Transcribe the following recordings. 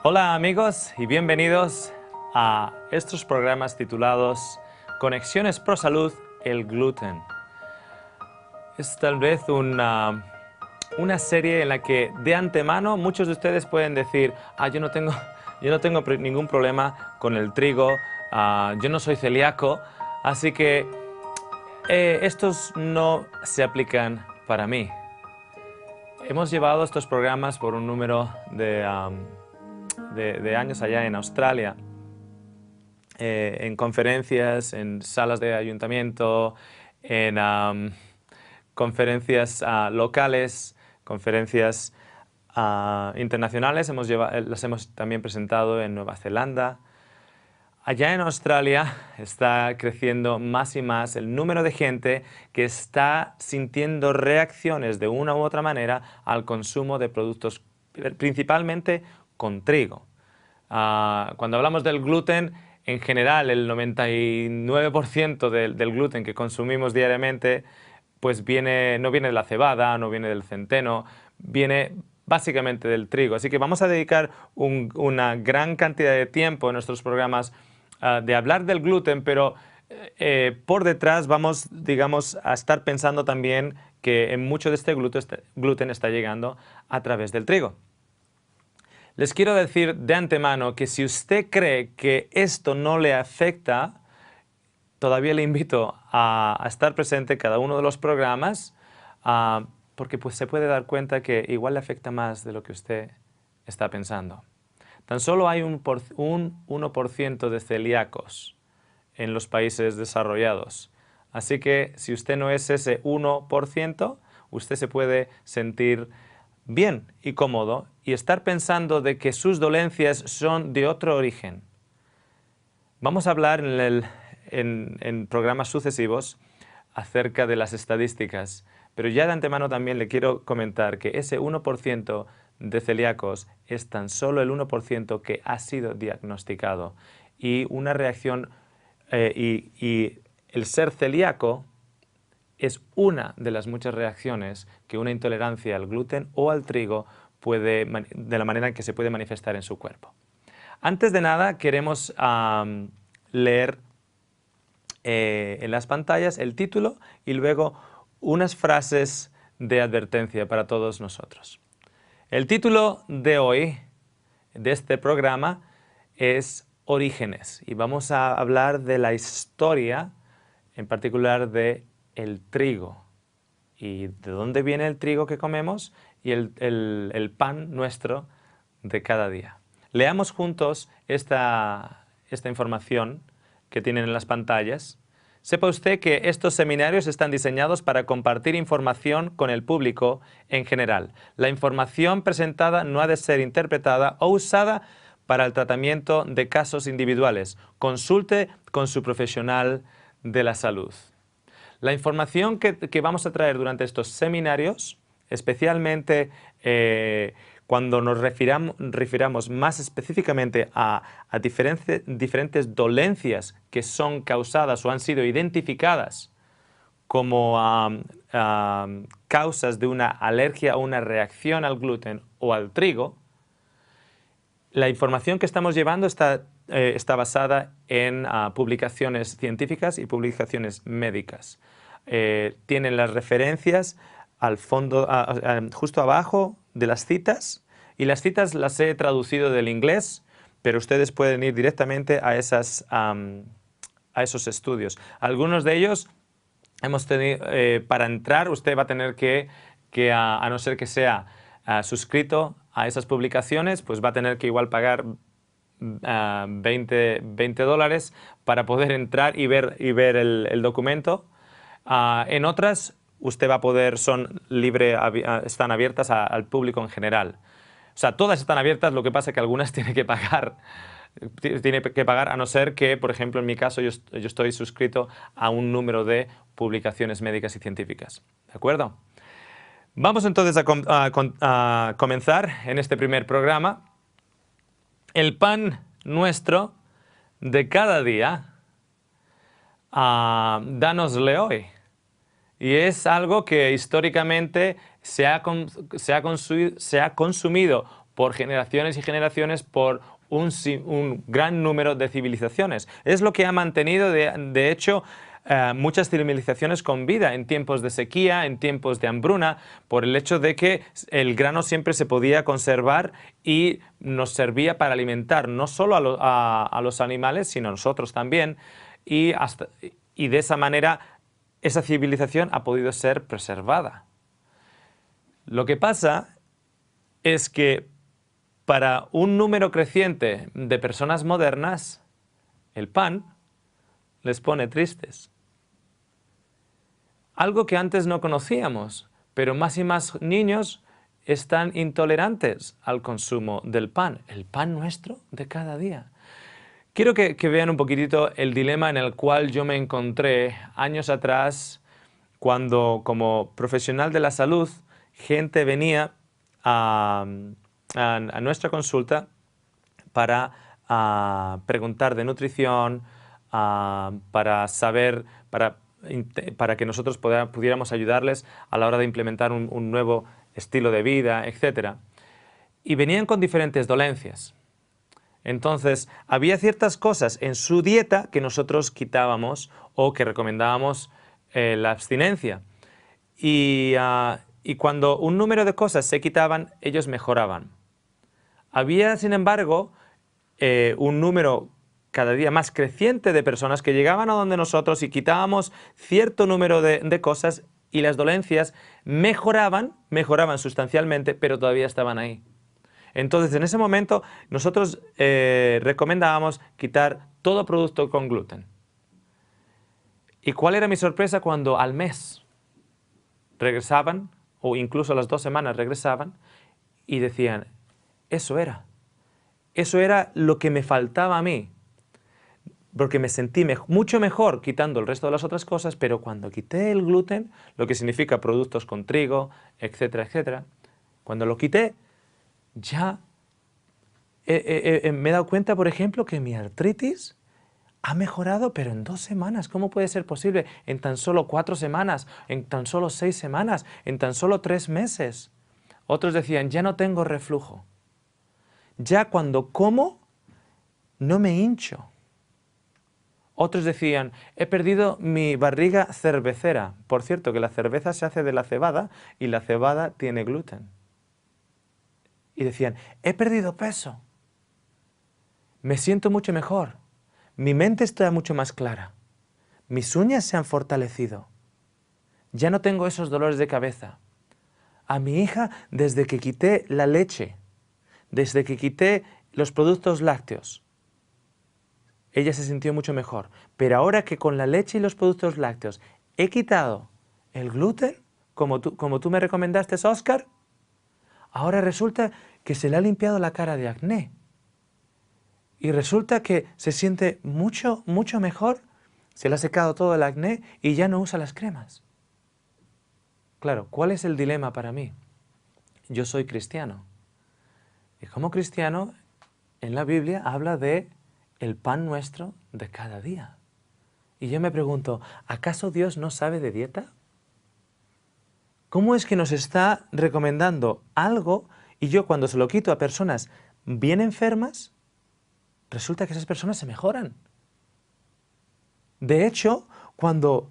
Hola amigos y bienvenidos a estos programas titulados Conexiones Pro Salud, el gluten. Es tal vez una serie en la que de antemano muchos de ustedes pueden decir yo no tengo ningún problema con el trigo, yo no soy celíaco, así que estos no se aplican para mí. Hemos llevado estos programas por un número de años allá en Australia, en conferencias, en salas de ayuntamiento, en conferencias locales, conferencias internacionales. Las hemos también presentado en Nueva Zelanda. Allá en Australia está creciendo más y más el número de gente que está sintiendo reacciones de una u otra manera al consumo de productos principalmente con trigo. Cuando hablamos del gluten, en general el 99% del gluten que consumimos diariamente pues no viene de la cebada, no viene del centeno, viene básicamente del trigo. Así que vamos a dedicar una gran cantidad de tiempo en nuestros programas de hablar del gluten, pero por detrás vamos, digamos, a estar pensando también que en mucho de este gluten está llegando a través del trigo. Les quiero decir de antemano que si usted cree que esto no le afecta, todavía le invito a estar presente cada uno de los programas, porque pues, se puede dar cuenta que igual le afecta más de lo que usted está pensando. Tan solo hay un 1% de celíacos en los países desarrollados. Así que si usted no es ese 1%, usted se puede sentir bien y cómodo y estar pensando de que sus dolencias son de otro origen. Vamos a hablar en programas sucesivos acerca de las estadísticas, pero ya de antemano también le quiero comentar que ese 1% de celíacos es tan solo el 1% que ha sido diagnosticado y una reacción y el ser celíaco es una de las muchas reacciones que una intolerancia al gluten o al trigo de la manera en que se puede manifestar en su cuerpo. Antes de nada queremos leer en las pantallas el título y luego unas frases de advertencia para todos nosotros. El título de hoy, de este programa, es Orígenes y vamos a hablar de la historia, en particular de el trigo y de dónde viene el trigo que comemos y el pan nuestro de cada día. Leamos juntos esta información que tienen en las pantallas. Sepa usted que estos seminarios están diseñados para compartir información con el público en general. La información presentada no ha de ser interpretada o usada para el tratamiento de casos individuales. Consulte con su profesional de la salud. La información que vamos a traer durante estos seminarios, especialmente cuando nos refiramos más específicamente a diferentes dolencias que son causadas o han sido identificadas como causas de una alergia o una reacción al gluten o al trigo, la información que estamos llevando está basada en publicaciones científicas y publicaciones médicas. Tienen las referencias al fondo, justo abajo de las citas, y las citas las he traducido del inglés, pero ustedes pueden ir directamente a esos estudios. Algunos de ellos hemos tenido, para entrar usted va a tener que a no ser que sea suscrito a esas publicaciones, pues va a tener que igual pagar $20 para poder entrar y ver el documento. En otras, usted va a poder, están abiertas al público en general. O sea, todas están abiertas, lo que pasa es que algunas tiene que pagar. Tiene que pagar, a no ser que, por ejemplo, en mi caso, yo estoy suscrito a un número de publicaciones médicas y científicas. ¿De acuerdo? Vamos entonces a comenzar en este primer programa. El pan nuestro de cada día, dánosle hoy. Y es algo que históricamente se ha consumido por generaciones y generaciones, por un gran número de civilizaciones. Es lo que ha mantenido, de hecho, muchas civilizaciones con vida en tiempos de sequía, en tiempos de hambruna, por el hecho de que el grano siempre se podía conservar y nos servía para alimentar no solo a los animales, sino a nosotros también, y de esa manera esa civilización ha podido ser preservada. Lo que pasa es que para un número creciente de personas modernas, el pan les pone tristes. Algo que antes no conocíamos, pero más y más niños están intolerantes al consumo del pan, el pan nuestro de cada día. Quiero que vean un poquitito el dilema en el cual yo me encontré años atrás cuando, como profesional de la salud, gente venía a nuestra consulta para preguntar de nutrición, para saber, para que nosotros pudiéramos ayudarles a la hora de implementar un nuevo estilo de vida, etc. Y venían con diferentes dolencias. Entonces, había ciertas cosas en su dieta que nosotros quitábamos o que recomendábamos la abstinencia. Y cuando un número de cosas se quitaban, ellos mejoraban. Había, sin embargo, un número cada día más creciente de personas que llegaban a donde nosotros y quitábamos cierto número de cosas y las dolencias mejoraban sustancialmente, pero todavía estaban ahí. Entonces, en ese momento, nosotros recomendábamos quitar todo producto con gluten. ¿Y cuál era mi sorpresa cuando al mes regresaban, o incluso a las 2 semanas regresaban, y decían, eso era lo que me faltaba a mí, porque me sentí mucho mejor quitando el resto de las otras cosas, pero cuando quité el gluten, lo que significa productos con trigo, etcétera, etcétera, cuando lo quité, ya me he dado cuenta, por ejemplo, que mi artritis ha mejorado, pero en 2 semanas. ¿Cómo puede ser posible? En tan solo 4 semanas, en tan solo 6 semanas, en tan solo 3 meses. Otros decían, ya no tengo reflujo. Ya cuando como, no me hincho. Otros decían, he perdido mi barriga cervecera. Por cierto, que la cerveza se hace de la cebada y la cebada tiene gluten. Y decían, he perdido peso. Me siento mucho mejor. Mi mente está mucho más clara. Mis uñas se han fortalecido. Ya no tengo esos dolores de cabeza. A mi hija, desde que quité la leche, desde que quité los productos lácteos, ella se sintió mucho mejor. Pero ahora que con la leche y los productos lácteos he quitado el gluten, como tú me recomendaste, Oscar, ahora resulta que se le ha limpiado la cara de acné. Y resulta que se siente mucho, mucho mejor, se le ha secado todo el acné y ya no usa las cremas. Claro, ¿cuál es el dilema para mí? Yo soy cristiano. Y como cristiano, en la Biblia habla de el pan nuestro de cada día. Y yo me pregunto, ¿acaso Dios no sabe de dieta? ¿Cómo es que nos está recomendando algo y yo cuando se lo quito a personas bien enfermas, resulta que esas personas se mejoran? De hecho, cuando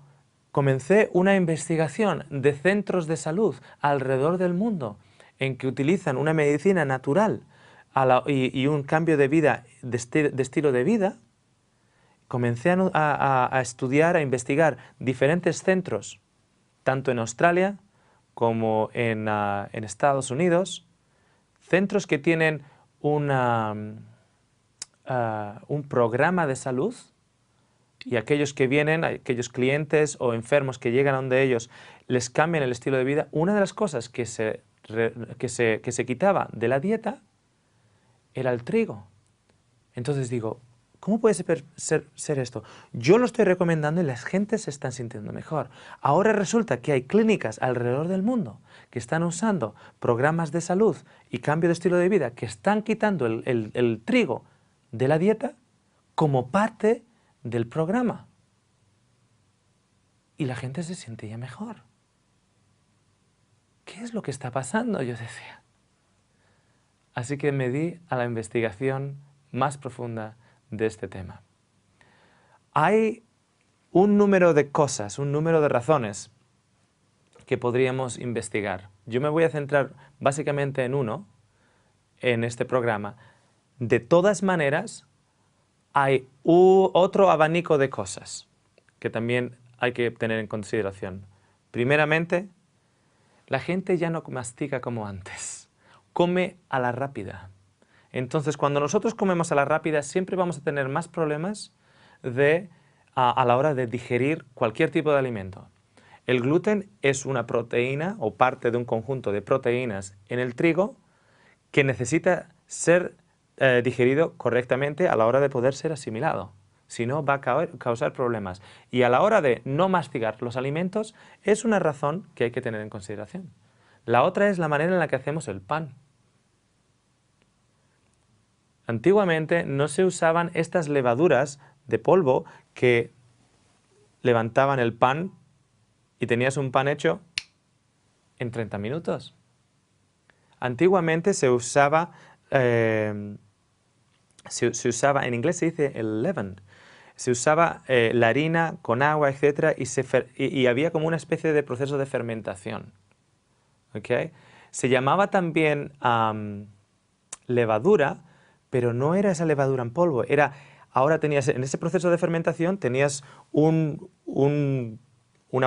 comencé una investigación de centros de salud alrededor del mundo en que utilizan una medicina natural y un cambio de vida, de estilo de vida, comencé a estudiar, a investigar diferentes centros, tanto en Australia como en Estados Unidos, centros que tienen un programa de salud. Y aquellos que vienen, aquellos clientes o enfermos que llegan a donde ellos, les cambian el estilo de vida. Una de las cosas que se quitaba de la dieta era el trigo. Entonces digo, ¿cómo puede ser esto? Yo lo estoy recomendando y las gentes se están sintiendo mejor. Ahora resulta que hay clínicas alrededor del mundo que están usando programas de salud y cambio de estilo de vida que están quitando el trigo de la dieta como parte del programa. Y la gente se siente ya mejor. ¿Qué es lo que está pasando? Yo decía. Así que me di a la investigación más profunda de este tema. Hay un número de cosas, un número de razones que podríamos investigar. Yo me voy a centrar básicamente en uno en este programa. De todas maneras, hay otro abanico de cosas que también hay que tener en consideración. Primeramente, la gente ya no mastica como antes, come a la rápida. Entonces, cuando nosotros comemos a la rápida, siempre vamos a tener más problemas a la hora de digerir cualquier tipo de alimento. El gluten es una proteína o parte de un conjunto de proteínas en el trigo que necesita ser digerido correctamente a la hora de poder ser asimilado. Si no, va a causar problemas. Y a la hora de no masticar los alimentos, es una razón que hay que tener en consideración. La otra es la manera en la que hacemos el pan. Antiguamente no se usaban estas levaduras de polvo que levantaban el pan y tenías un pan hecho en 30 minutos. Antiguamente se usaba, en inglés se dice el leaven, se usaba la harina con agua, etc. Y había como una especie de proceso de fermentación. ¿Okay? Se llamaba también levadura, pero no era esa levadura en polvo. Ahora tenías, en ese proceso de fermentación tenías una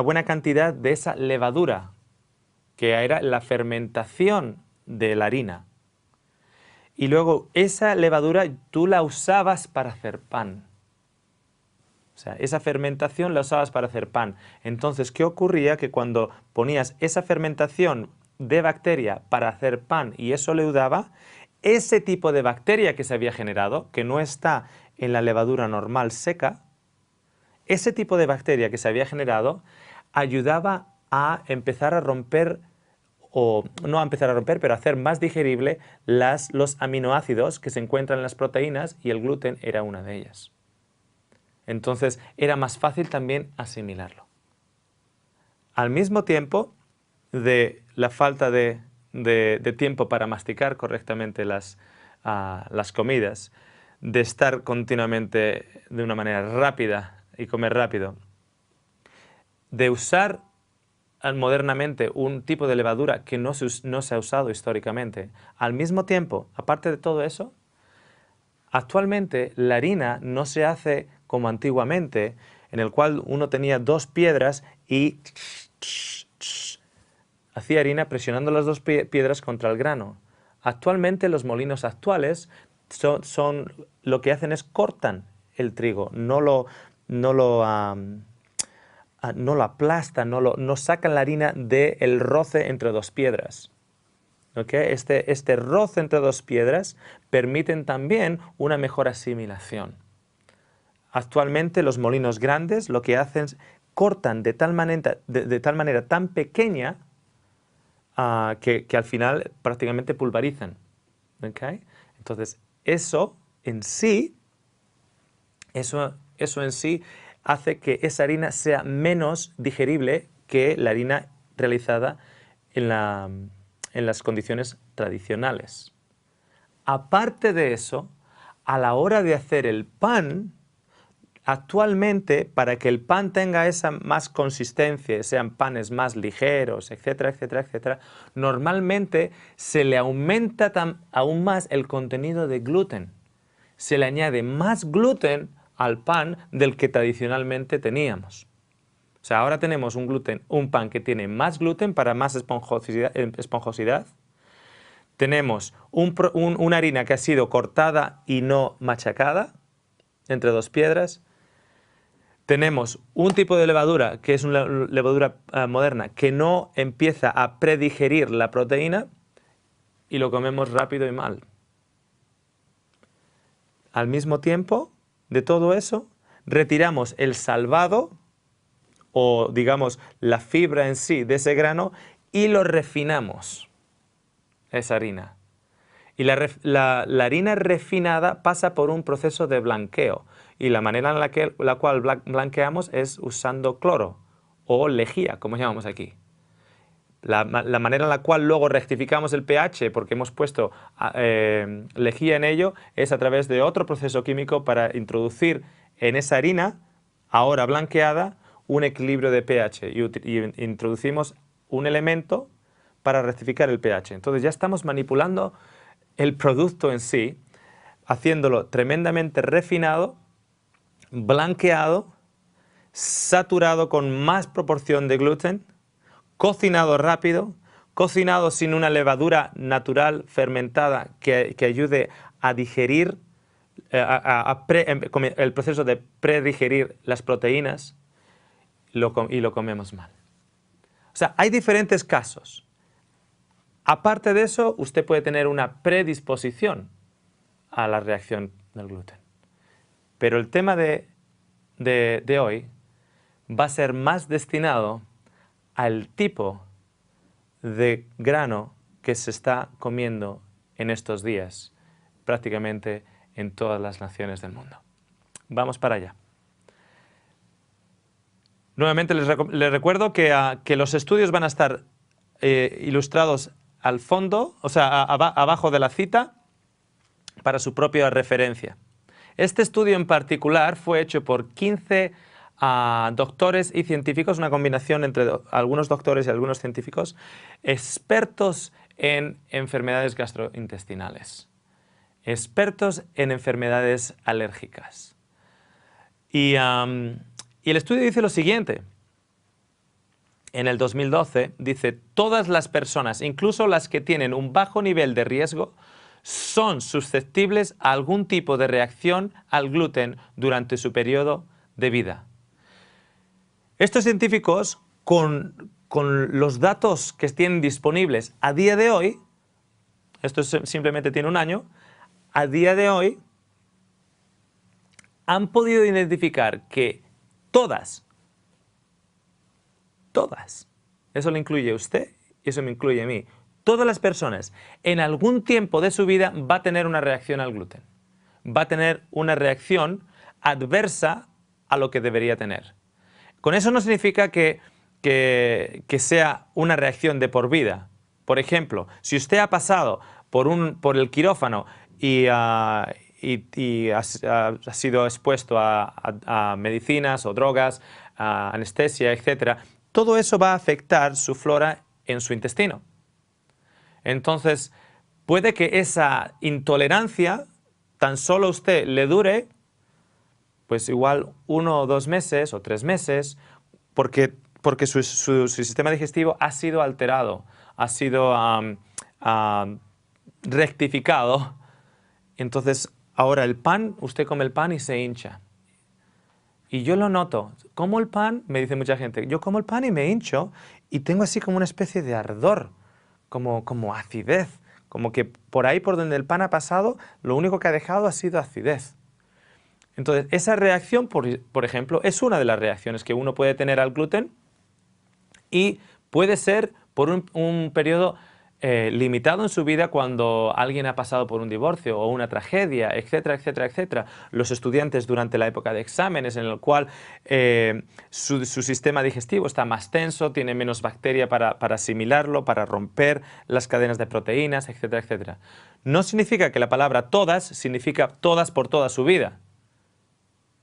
buena cantidad de esa levadura, que era la fermentación de la harina. Y luego esa levadura tú la usabas para hacer pan. O sea, esa fermentación la usabas para hacer pan. Entonces, ¿qué ocurría? Que cuando ponías esa fermentación de bacteria para hacer pan y eso leudaba, ese tipo de bacteria que se había generado, que no está en la levadura normal seca, ese tipo de bacteria que se había generado ayudaba a empezar a romper, o no a empezar a romper, pero a hacer más digerible los aminoácidos que se encuentran en las proteínas, y el gluten era una de ellas. Entonces era más fácil también asimilarlo. Al mismo tiempo de la falta de tiempo para masticar correctamente las comidas, de estar continuamente de una manera rápida y comer rápido, de usar modernamente un tipo de levadura que no se ha usado históricamente. Al mismo tiempo, aparte de todo eso, actualmente la harina no se hace como antiguamente, en el cual uno tenía dos piedras y hacía harina presionando las dos piedras contra el grano. Actualmente los molinos actuales lo que hacen es cortan el trigo, no lo aplastan, no sacan la harina del roce entre dos piedras. ¿Okay? Este roce entre dos piedras permiten también una mejor asimilación. Actualmente los molinos grandes lo que hacen es cortan de tal manera tan pequeña que al final prácticamente pulverizan. ¿Okay? Entonces eso en sí hace que esa harina sea menos digerible que la harina realizada en las condiciones tradicionales. Aparte de eso, a la hora de hacer el pan, actualmente, para que el pan tenga esa más consistencia, sean panes más ligeros, etcétera, etcétera, etcétera, normalmente se le aumenta aún más el contenido de gluten. Se le añade más gluten al pan del que tradicionalmente teníamos. O sea, ahora tenemos un pan que tiene más gluten para más esponjosidad. Tenemos una harina que ha sido cortada y no machacada entre dos piedras. Tenemos un tipo de levadura, que es una levadura moderna, que no empieza a predigerir la proteína y lo comemos rápido y mal. Al mismo tiempo de todo eso, retiramos el salvado, o digamos la fibra en sí de ese grano, y lo refinamos, esa harina. Y la harina refinada pasa por un proceso de blanqueo, y la manera en la cual blanqueamos es usando cloro o lejía, como llamamos aquí. La manera en la cual luego rectificamos el pH, porque hemos puesto lejía en ello, es a través de otro proceso químico para introducir en esa harina, ahora blanqueada, un equilibrio de pH. Y introducimos un elemento para rectificar el pH. Entonces ya estamos manipulando el producto en sí, haciéndolo tremendamente refinado, blanqueado, saturado con más proporción de gluten, cocinado rápido, cocinado sin una levadura natural fermentada que ayude a digerir, el proceso de predigerir las proteínas, y lo comemos mal. O sea, hay diferentes casos. Aparte de eso, usted puede tener una predisposición a la reacción del gluten. Pero el tema de hoy va a ser más destinado al tipo de grano que se está comiendo en estos días, prácticamente en todas las naciones del mundo. Vamos para allá. Nuevamente les recuerdo que los estudios van a estar ilustrados al fondo, o sea, abajo de la cita, para su propia referencia. Este estudio en particular fue hecho por 15 doctores y científicos, una combinación entre algunos doctores y algunos científicos, expertos en enfermedades gastrointestinales, expertos en enfermedades alérgicas. Y el estudio dice lo siguiente. En el 2012 dice, todas las personas, incluso las que tienen un bajo nivel de riesgo, son susceptibles a algún tipo de reacción al gluten durante su periodo de vida. Estos científicos, con los datos que tienen disponibles a día de hoy, esto simplemente tiene un año, a día de hoy han podido identificar que todas, eso le incluye a usted y eso me incluye a mí, todas las personas en algún tiempo de su vida va a tener una reacción al gluten, va a tener una reacción adversa a lo que debería tener. Con eso no significa que sea una reacción de por vida. Por ejemplo, si usted ha pasado por el quirófano y ha sido expuesto a medicinas o drogas, a anestesia, etc., todo eso va a afectar su flora en su intestino. Entonces, puede que esa intolerancia tan solo a usted le dure pues igual 1 o 2 meses o 3 meses, porque su sistema digestivo ha sido alterado, ha sido rectificado. Entonces, ahora el pan, usted come el pan y se hincha. Y yo lo noto. Como el pan, me dice mucha gente, yo como el pan y me hincho y tengo así como una especie de ardor, como acidez, como que por ahí por donde el pan ha pasado, lo único que ha dejado ha sido acidez. Entonces, esa reacción, por ejemplo, es una de las reacciones que uno puede tener al gluten y puede ser por un periodo limitado en su vida cuando alguien ha pasado por un divorcio o una tragedia, etcétera, etcétera, etcétera. Los estudiantes durante la época de exámenes en el cual su sistema digestivo está más tenso, tiene menos bacteria para asimilarlo, para romper las cadenas de proteínas, etcétera, etcétera. No significa que la palabra todas significa todas por toda su vida.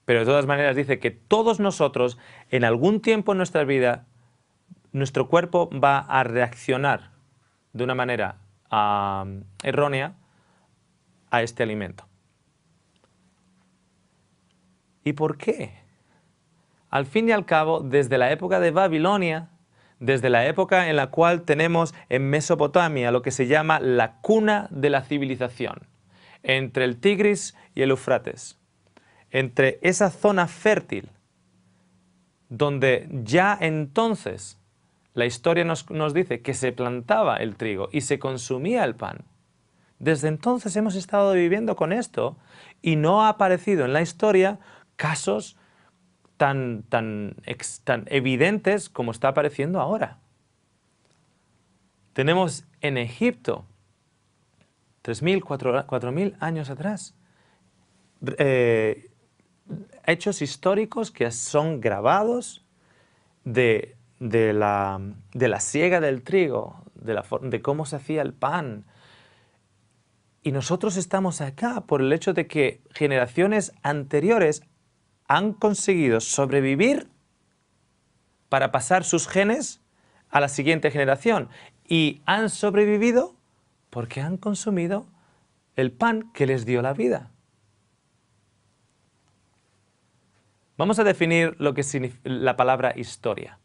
Pero de todas maneras dice que todos nosotros, en algún tiempo en nuestra vida, nuestro cuerpo va a reaccionar de una manera errónea a este alimento. ¿Y por qué? Al fin y al cabo, desde la época de Babilonia, desde la época en la cual tenemos en Mesopotamia lo que se llama la cuna de la civilización, entre el Tigris y el Éufrates, entre esa zona fértil, donde ya entonces la historia nos dice que se plantaba el trigo y se consumía el pan. Desde entonces hemos estado viviendo con esto y no ha aparecido en la historia casos tan evidentes como está apareciendo ahora. Tenemos en Egipto, 3.000, 4.000 años atrás, hechos históricos que son grabados de de la siega del trigo, de cómo se hacía el pan. Y nosotros estamos acá por el hecho de que generaciones anteriores han conseguido sobrevivir para pasar sus genes a la siguiente generación. Y han sobrevivido porque han consumido el pan que les dio la vida. Vamos a definir lo que significa la palabra historia.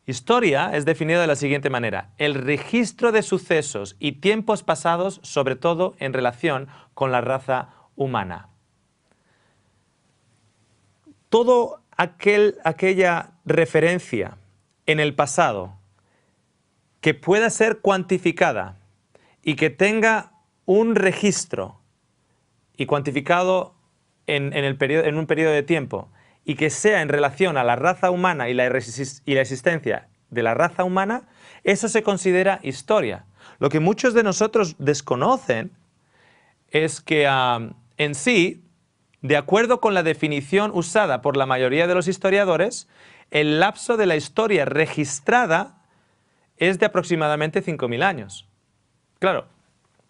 Historia es definida de la siguiente manera: el registro de sucesos y tiempos pasados, sobre todo en relación con la raza humana. Todo aquella referencia en el pasado que pueda ser cuantificada y que tenga un registro y cuantificado en un periodo de tiempo, y que sea en relación a la raza humana y la existencia de la raza humana, eso se considera historia. Lo que muchos de nosotros desconocen es que en sí, de acuerdo con la definición usada por la mayoría de los historiadores, el lapso de la historia registrada es de aproximadamente 5.000 años. Claro,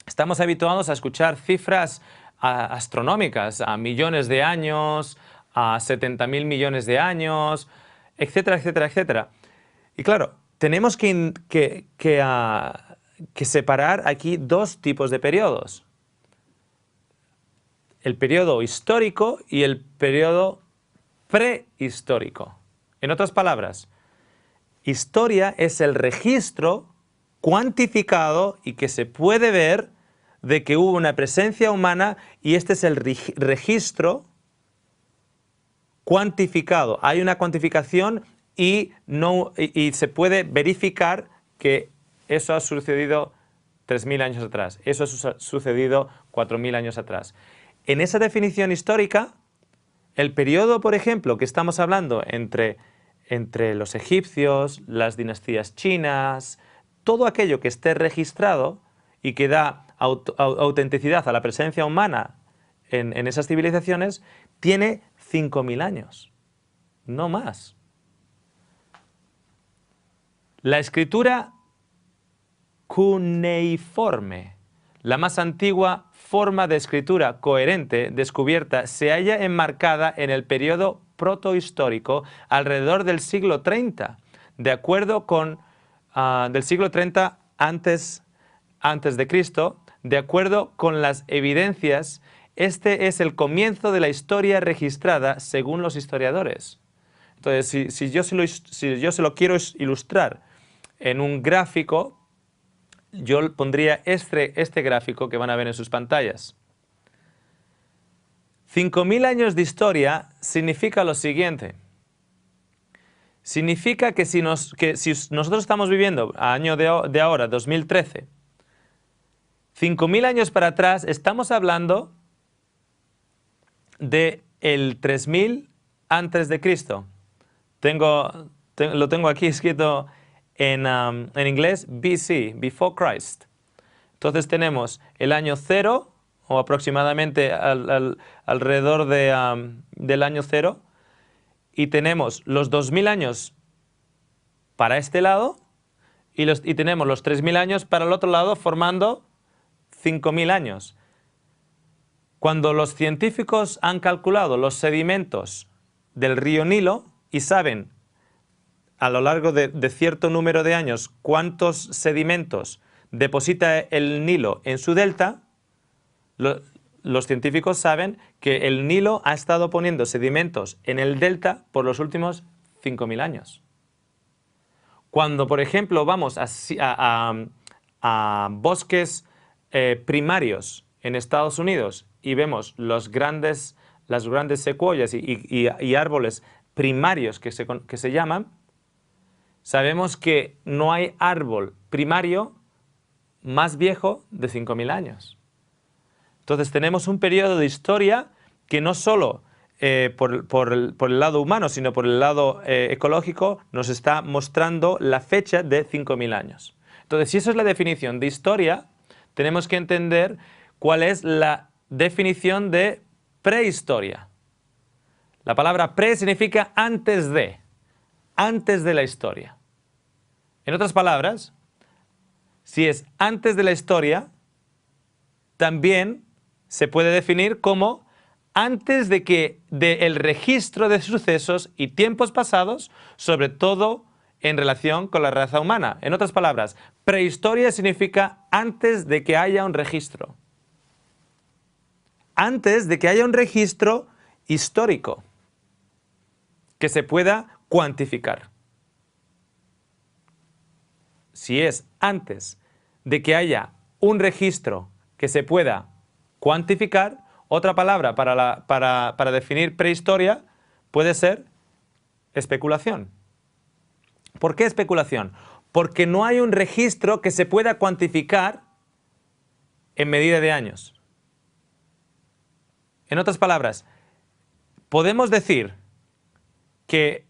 estamos habituados a escuchar cifras astronómicas, a millones de años, a 70.000 millones de años, etcétera, etcétera, etcétera. Y claro, tenemos que separar aquí dos tipos de periodos: el periodo histórico y el periodo prehistórico. En otras palabras, historia es el registro cuantificado y que se puede ver de que hubo una presencia humana, y este es el registro cuantificado. Hay una cuantificación y se puede verificar que eso ha sucedido 3.000 años atrás, eso ha sucedido 4.000 años atrás. En esa definición histórica, el periodo, por ejemplo, que estamos hablando entre los egipcios, las dinastías chinas, todo aquello que esté registrado y que da autenticidad a la presencia humana en esas civilizaciones, tiene 5.000 años, no más. La escritura cuneiforme, la más antigua forma de escritura coherente descubierta, se halla enmarcada en el periodo protohistórico alrededor del siglo 30, de acuerdo con del siglo 30 antes de Cristo, de acuerdo con las evidencias. Este es el comienzo de la historia registrada según los historiadores. Entonces, si yo se lo quiero ilustrar en un gráfico, yo pondría este gráfico que van a ver en sus pantallas. 5.000 años de historia significa lo siguiente. Significa que si nosotros estamos viviendo año de ahora, 2013, 5.000 años para atrás, estamos hablando de el 3.000 antes de Cristo. Lo tengo aquí escrito en inglés, BC, Before Christ. Entonces tenemos el año 0, o aproximadamente alrededor del año 0, y tenemos los 2.000 años para este lado, y tenemos los 3.000 años para el otro lado, formando 5.000 años. Cuando los científicos han calculado los sedimentos del río Nilo y saben a lo largo de cierto número de años cuántos sedimentos deposita el Nilo en su delta, los científicos saben que el Nilo ha estado poniendo sedimentos en el delta por los últimos 5.000 años. Cuando, por ejemplo, vamos a bosques primarios en Estados Unidos y vemos las grandes secuoyas y árboles primarios que se llaman, sabemos que no hay árbol primario más viejo de 5.000 años. Entonces tenemos un periodo de historia que no solo por el lado humano, sino por el lado ecológico, nos está mostrando la fecha de 5.000 años. Entonces, si eso es la definición de historia, tenemos que entender cuál es la definición de prehistoria. La palabra pre significa antes de. antes de la historia. En otras palabras, si es antes de la historia, también se puede definir como antes del registro de sucesos y tiempos pasados, sobre todo en relación con la raza humana. En otras palabras, prehistoria significa antes de que haya un registro. Antes de que haya un registro histórico que se pueda cuantificar. Si es antes de que haya un registro que se pueda cuantificar, otra palabra para definir prehistoria puede ser especulación. ¿Por qué especulación? Porque no hay un registro que se pueda cuantificar en medida de años. En otras palabras, podemos decir que...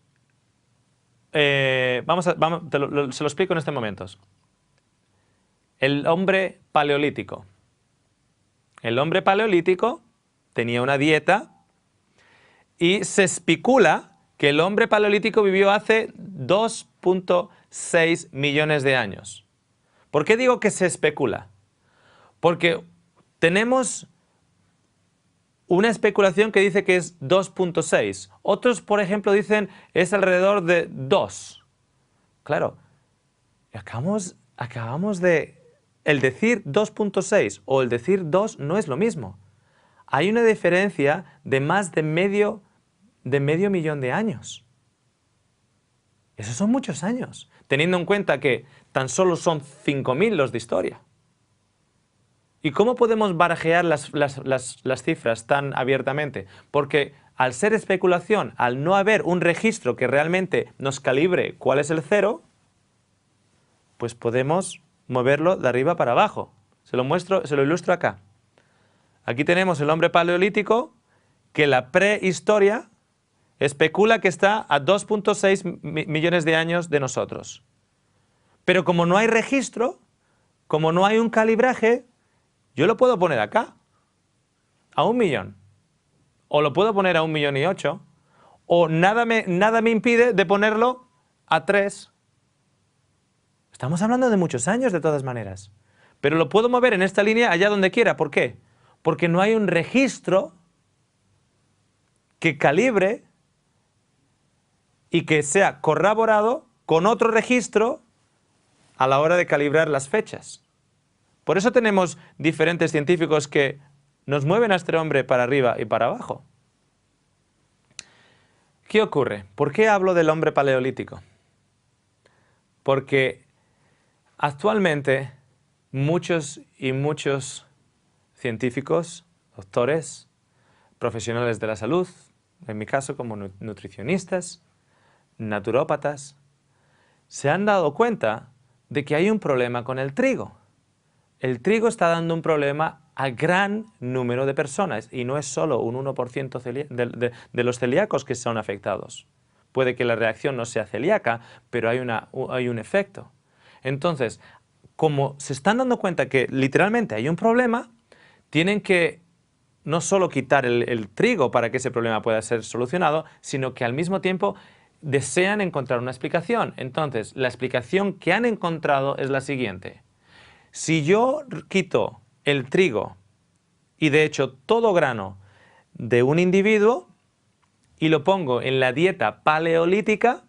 se lo explico en este momento. El hombre paleolítico. El hombre paleolítico tenía una dieta y se especula que el hombre paleolítico vivió hace 2.6 millones de años. ¿Por qué digo que se especula? Porque tenemos una especulación que dice que es 2.6. Otros, por ejemplo, dicen es alrededor de 2. Claro, acabamos de... El decir 2.6 o el decir 2 no es lo mismo. Hay una diferencia de más de medio millón de años. Esos son muchos años, teniendo en cuenta que tan solo son 5.000 los de historia. ¿Y cómo podemos barajear las cifras tan abiertamente? Porque al ser especulación, al no haber un registro que realmente nos calibre cuál es el cero, pues podemos moverlo de arriba para abajo. Se lo ilustro acá. Aquí tenemos el hombre paleolítico que la prehistoria especula que está a 2.6 millones de años de nosotros. Pero como no hay registro, como no hay un calibraje, yo lo puedo poner acá, a 1 millón. O lo puedo poner a 1.000.008. O nada me impide de ponerlo a 3. Estamos hablando de muchos años de todas maneras. Pero lo puedo mover en esta línea allá donde quiera. ¿Por qué? Porque no hay un registro que calibre y que sea corroborado con otro registro a la hora de calibrar las fechas. Por eso tenemos diferentes científicos que nos mueven a este hombre para arriba y para abajo. ¿Qué ocurre? ¿Por qué hablo del hombre paleolítico? Porque actualmente muchos científicos, doctores, profesionales de la salud, en mi caso como nutricionistas, naturópatas, se han dado cuenta de que hay un problema con el trigo. El trigo está dando un problema a gran número de personas y no es solo un 1% de los celíacos que son afectados. Puede que la reacción no sea celíaca, pero hay un efecto. Entonces, como se están dando cuenta que literalmente hay un problema, tienen que no solo quitar el trigo para que ese problema pueda ser solucionado, sino que al mismo tiempo desean encontrar una explicación. Entonces, la explicación que han encontrado es la siguiente. Si yo quito el trigo y de hecho todo grano de un individuo y lo pongo en la dieta paleolítica,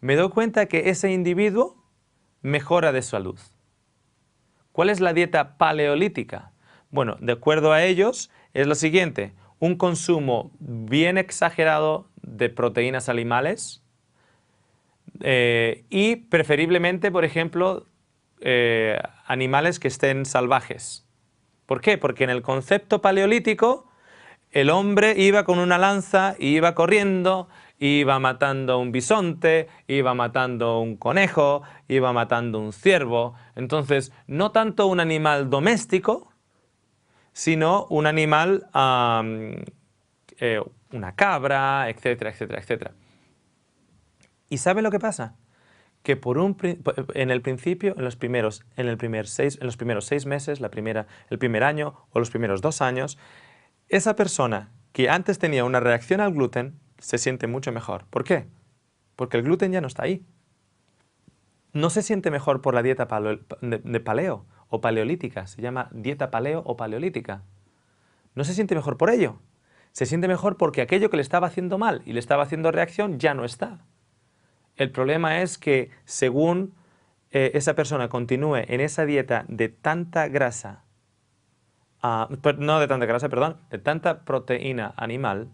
me doy cuenta que ese individuo mejora de salud. ¿Cuál es la dieta paleolítica? Bueno, de acuerdo a ellos, es lo siguiente: un consumo bien exagerado de proteínas animales y preferiblemente, por ejemplo, animales que estén salvajes. ¿Por qué? Porque en el concepto paleolítico el hombre iba con una lanza y iba corriendo, iba matando un bisonte, iba matando un conejo, iba matando un ciervo. Entonces, no tanto un animal doméstico, sino un animal, una cabra, etcétera, etcétera, etcétera. ¿Y sabe lo que pasa? Que en el principio, en los primeros 6 meses, el primer año o los primeros 2 años, esa persona que antes tenía una reacción al gluten se siente mucho mejor. ¿Por qué? Porque el gluten ya no está ahí. No se siente mejor por la dieta de paleo o paleolítica. Se llama dieta paleo o paleolítica. No se siente mejor por ello. Se siente mejor porque aquello que le estaba haciendo mal y le estaba haciendo reacción ya no está. El problema es que según esa persona continúe en esa dieta de tanta grasa, no de tanta grasa, perdón, de tanta proteína animal,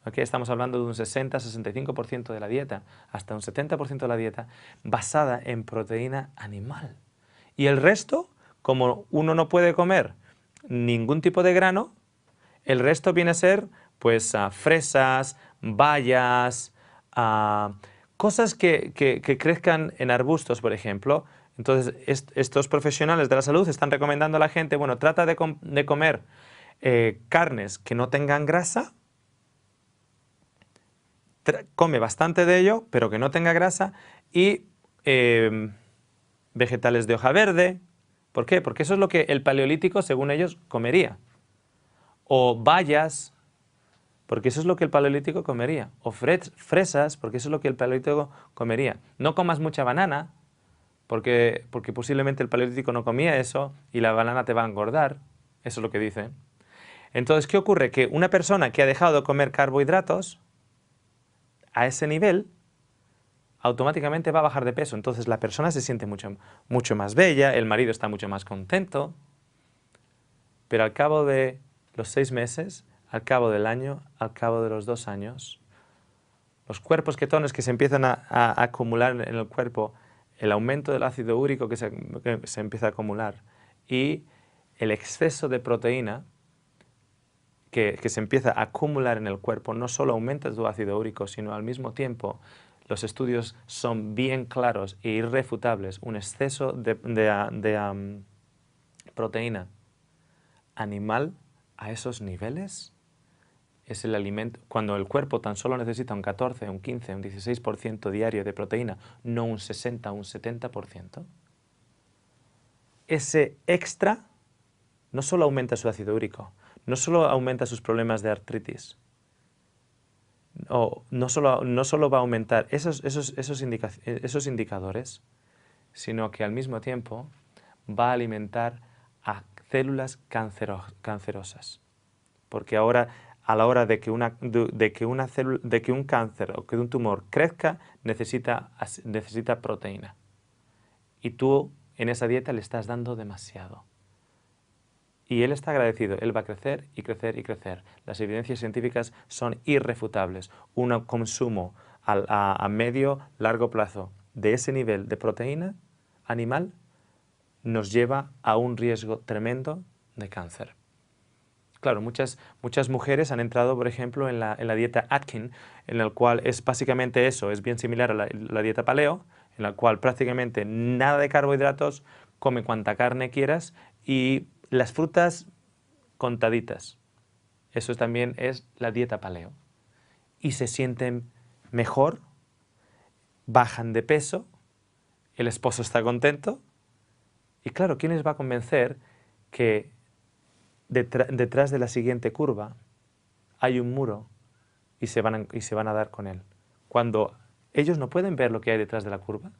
¿okay? Estamos hablando de un 60-65% de la dieta, hasta un 70% de la dieta, basada en proteína animal. Y el resto, como uno no puede comer ningún tipo de grano, el resto viene a ser pues fresas, bayas, cosas que crezcan en arbustos, por ejemplo. Entonces, estos profesionales de la salud están recomendando a la gente, bueno, trata de comer carnes que no tengan grasa, come bastante de ello, pero que no tenga grasa, y vegetales de hoja verde. ¿Por qué? Porque eso es lo que el paleolítico, según ellos, comería. O bayas, porque eso es lo que el paleolítico comería. O fresas, porque eso es lo que el paleolítico comería. No comas mucha banana, porque posiblemente el paleolítico no comía eso y la banana te va a engordar. Eso es lo que dice. Entonces, ¿qué ocurre? Que una persona que ha dejado de comer carbohidratos a ese nivel, automáticamente va a bajar de peso. Entonces la persona se siente mucho más bella, el marido está mucho más contento, pero al cabo de los 6 meses, al cabo del año, al cabo de los 2 años, los cuerpos ketones que se empiezan a acumular en el cuerpo, el aumento del ácido úrico que se empieza a acumular y el exceso de proteína que se empieza a acumular en el cuerpo, no solo aumenta tu ácido úrico, sino al mismo tiempo los estudios son bien claros e irrefutables. Un exceso de proteína animal a esos niveles es el alimento. Cuando el cuerpo tan solo necesita un 14, un 15, un 16% diario de proteína, no un 60, un 70%, ese extra no solo aumenta su ácido úrico, no solo aumenta sus problemas de artritis, no solo va a aumentar esos indicadores, sino que al mismo tiempo va a alimentar a células cancerosas. Porque ahora, a la hora de que un cáncer o que un tumor crezca, necesita proteína. Y tú en esa dieta le estás dando demasiado. Y él está agradecido, él va a crecer y crecer y crecer. Las evidencias científicas son irrefutables. Un consumo a medio, largo plazo de ese nivel de proteína animal nos lleva a un riesgo tremendo de cáncer. Claro, muchas mujeres han entrado, por ejemplo, en la dieta Atkins, en la cual es básicamente eso, es bien similar a la dieta paleo, en la cual prácticamente nada de carbohidratos, come cuanta carne quieras y las frutas contaditas. Eso también es la dieta paleo. Y se sienten mejor, bajan de peso, el esposo está contento. Y claro, ¿quién les va a convencer que detrás de la siguiente curva hay un muro y se van a dar con él? Cuando ellos no pueden ver lo que hay detrás de la curva.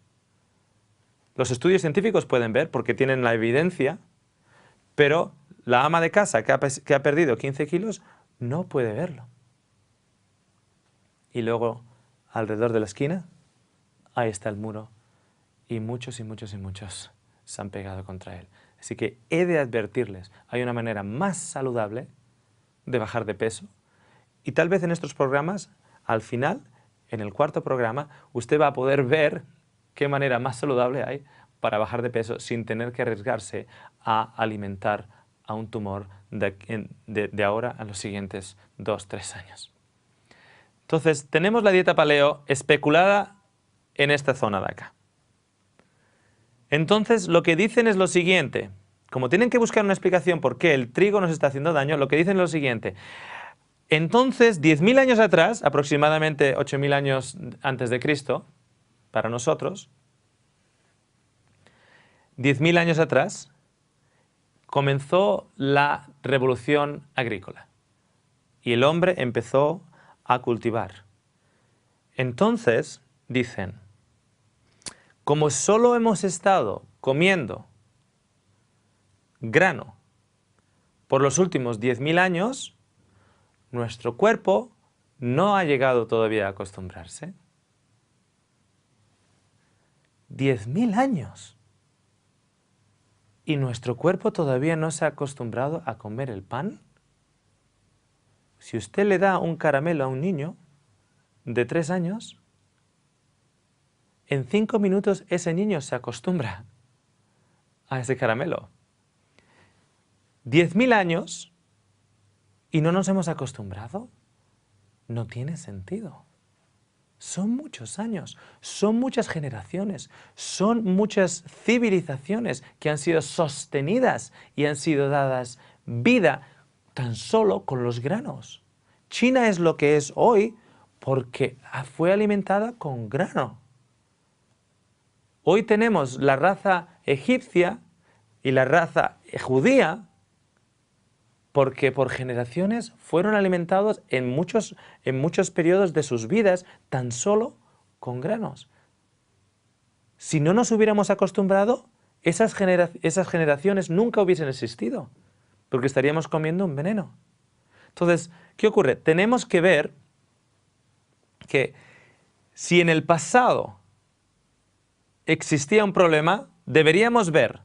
Los estudios científicos pueden ver porque tienen la evidencia, pero la ama de casa que ha perdido 15 kilos no puede verlo. Y luego, alrededor de la esquina, ahí está el muro. Y muchos y muchos y muchos se han pegado contra él. Así que he de advertirles, hay una manera más saludable de bajar de peso. Y tal vez en estos programas, al final, en el cuarto programa, usted va a poder ver qué manera más saludable hay para bajar de peso sin tener que arriesgarse a alimentar a un tumor de ahora a los siguientes 2-3 años. Entonces, tenemos la dieta paleo especulada en esta zona de acá. Entonces, lo que dicen es lo siguiente. Como tienen que buscar una explicación por qué el trigo nos está haciendo daño, lo que dicen es lo siguiente. Entonces, 10.000 años atrás, aproximadamente 8.000 años antes de Cristo, para nosotros, 10.000 años atrás, comenzó la revolución agrícola. Y el hombre empezó a cultivar. Entonces, dicen, como solo hemos estado comiendo grano por los últimos 10.000 años, nuestro cuerpo no ha llegado todavía a acostumbrarse. 10.000 años. ¿Y nuestro cuerpo todavía no se ha acostumbrado a comer el pan? Si usted le da un caramelo a un niño de 3 años, en 5 minutos ese niño se acostumbra a ese caramelo. 10.000 años y no nos hemos acostumbrado. No tiene sentido. Son muchos años, son muchas generaciones, son muchas civilizaciones que han sido sostenidas y han sido dadas vida tan solo con los granos. China es lo que es hoy porque fue alimentada con grano. Hoy tenemos la raza egipcia y la raza judía porque por generaciones fueron alimentados en muchos periodos de sus vidas tan solo con granos. Si no nos hubiéramos acostumbrado, esas generaciones nunca hubiesen existido, porque estaríamos comiendo un veneno. Entonces, ¿qué ocurre? Tenemos que ver que si en el pasado existía un problema, deberíamos ver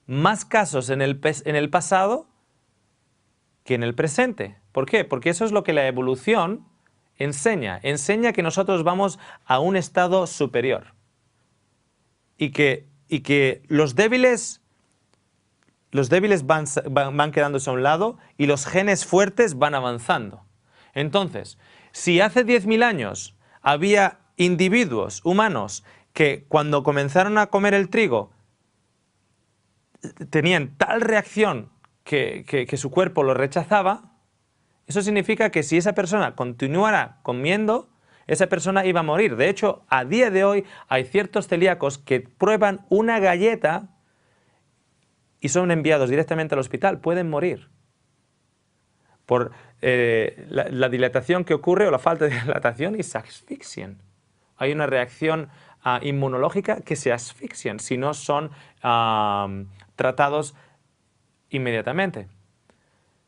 más casos en el pasado que en el presente. ¿Por qué? Porque eso es lo que la evolución enseña. Enseña que nosotros vamos a un estado superior. Y que los débiles van quedándose a un lado y los genes fuertes van avanzando. Entonces, si hace 10.000 años había individuos humanos que cuando comenzaron a comer el trigo tenían tal reacción que su cuerpo lo rechazaba, eso significa que si esa persona continuara comiendo, esa persona iba a morir. De hecho, a día de hoy hay ciertos celíacos que prueban una galleta y son enviados directamente al hospital, pueden morir por la dilatación que ocurre o la falta de dilatación y se asfixian. Hay una reacción inmunológica que se asfixian si no son tratados inmediatamente.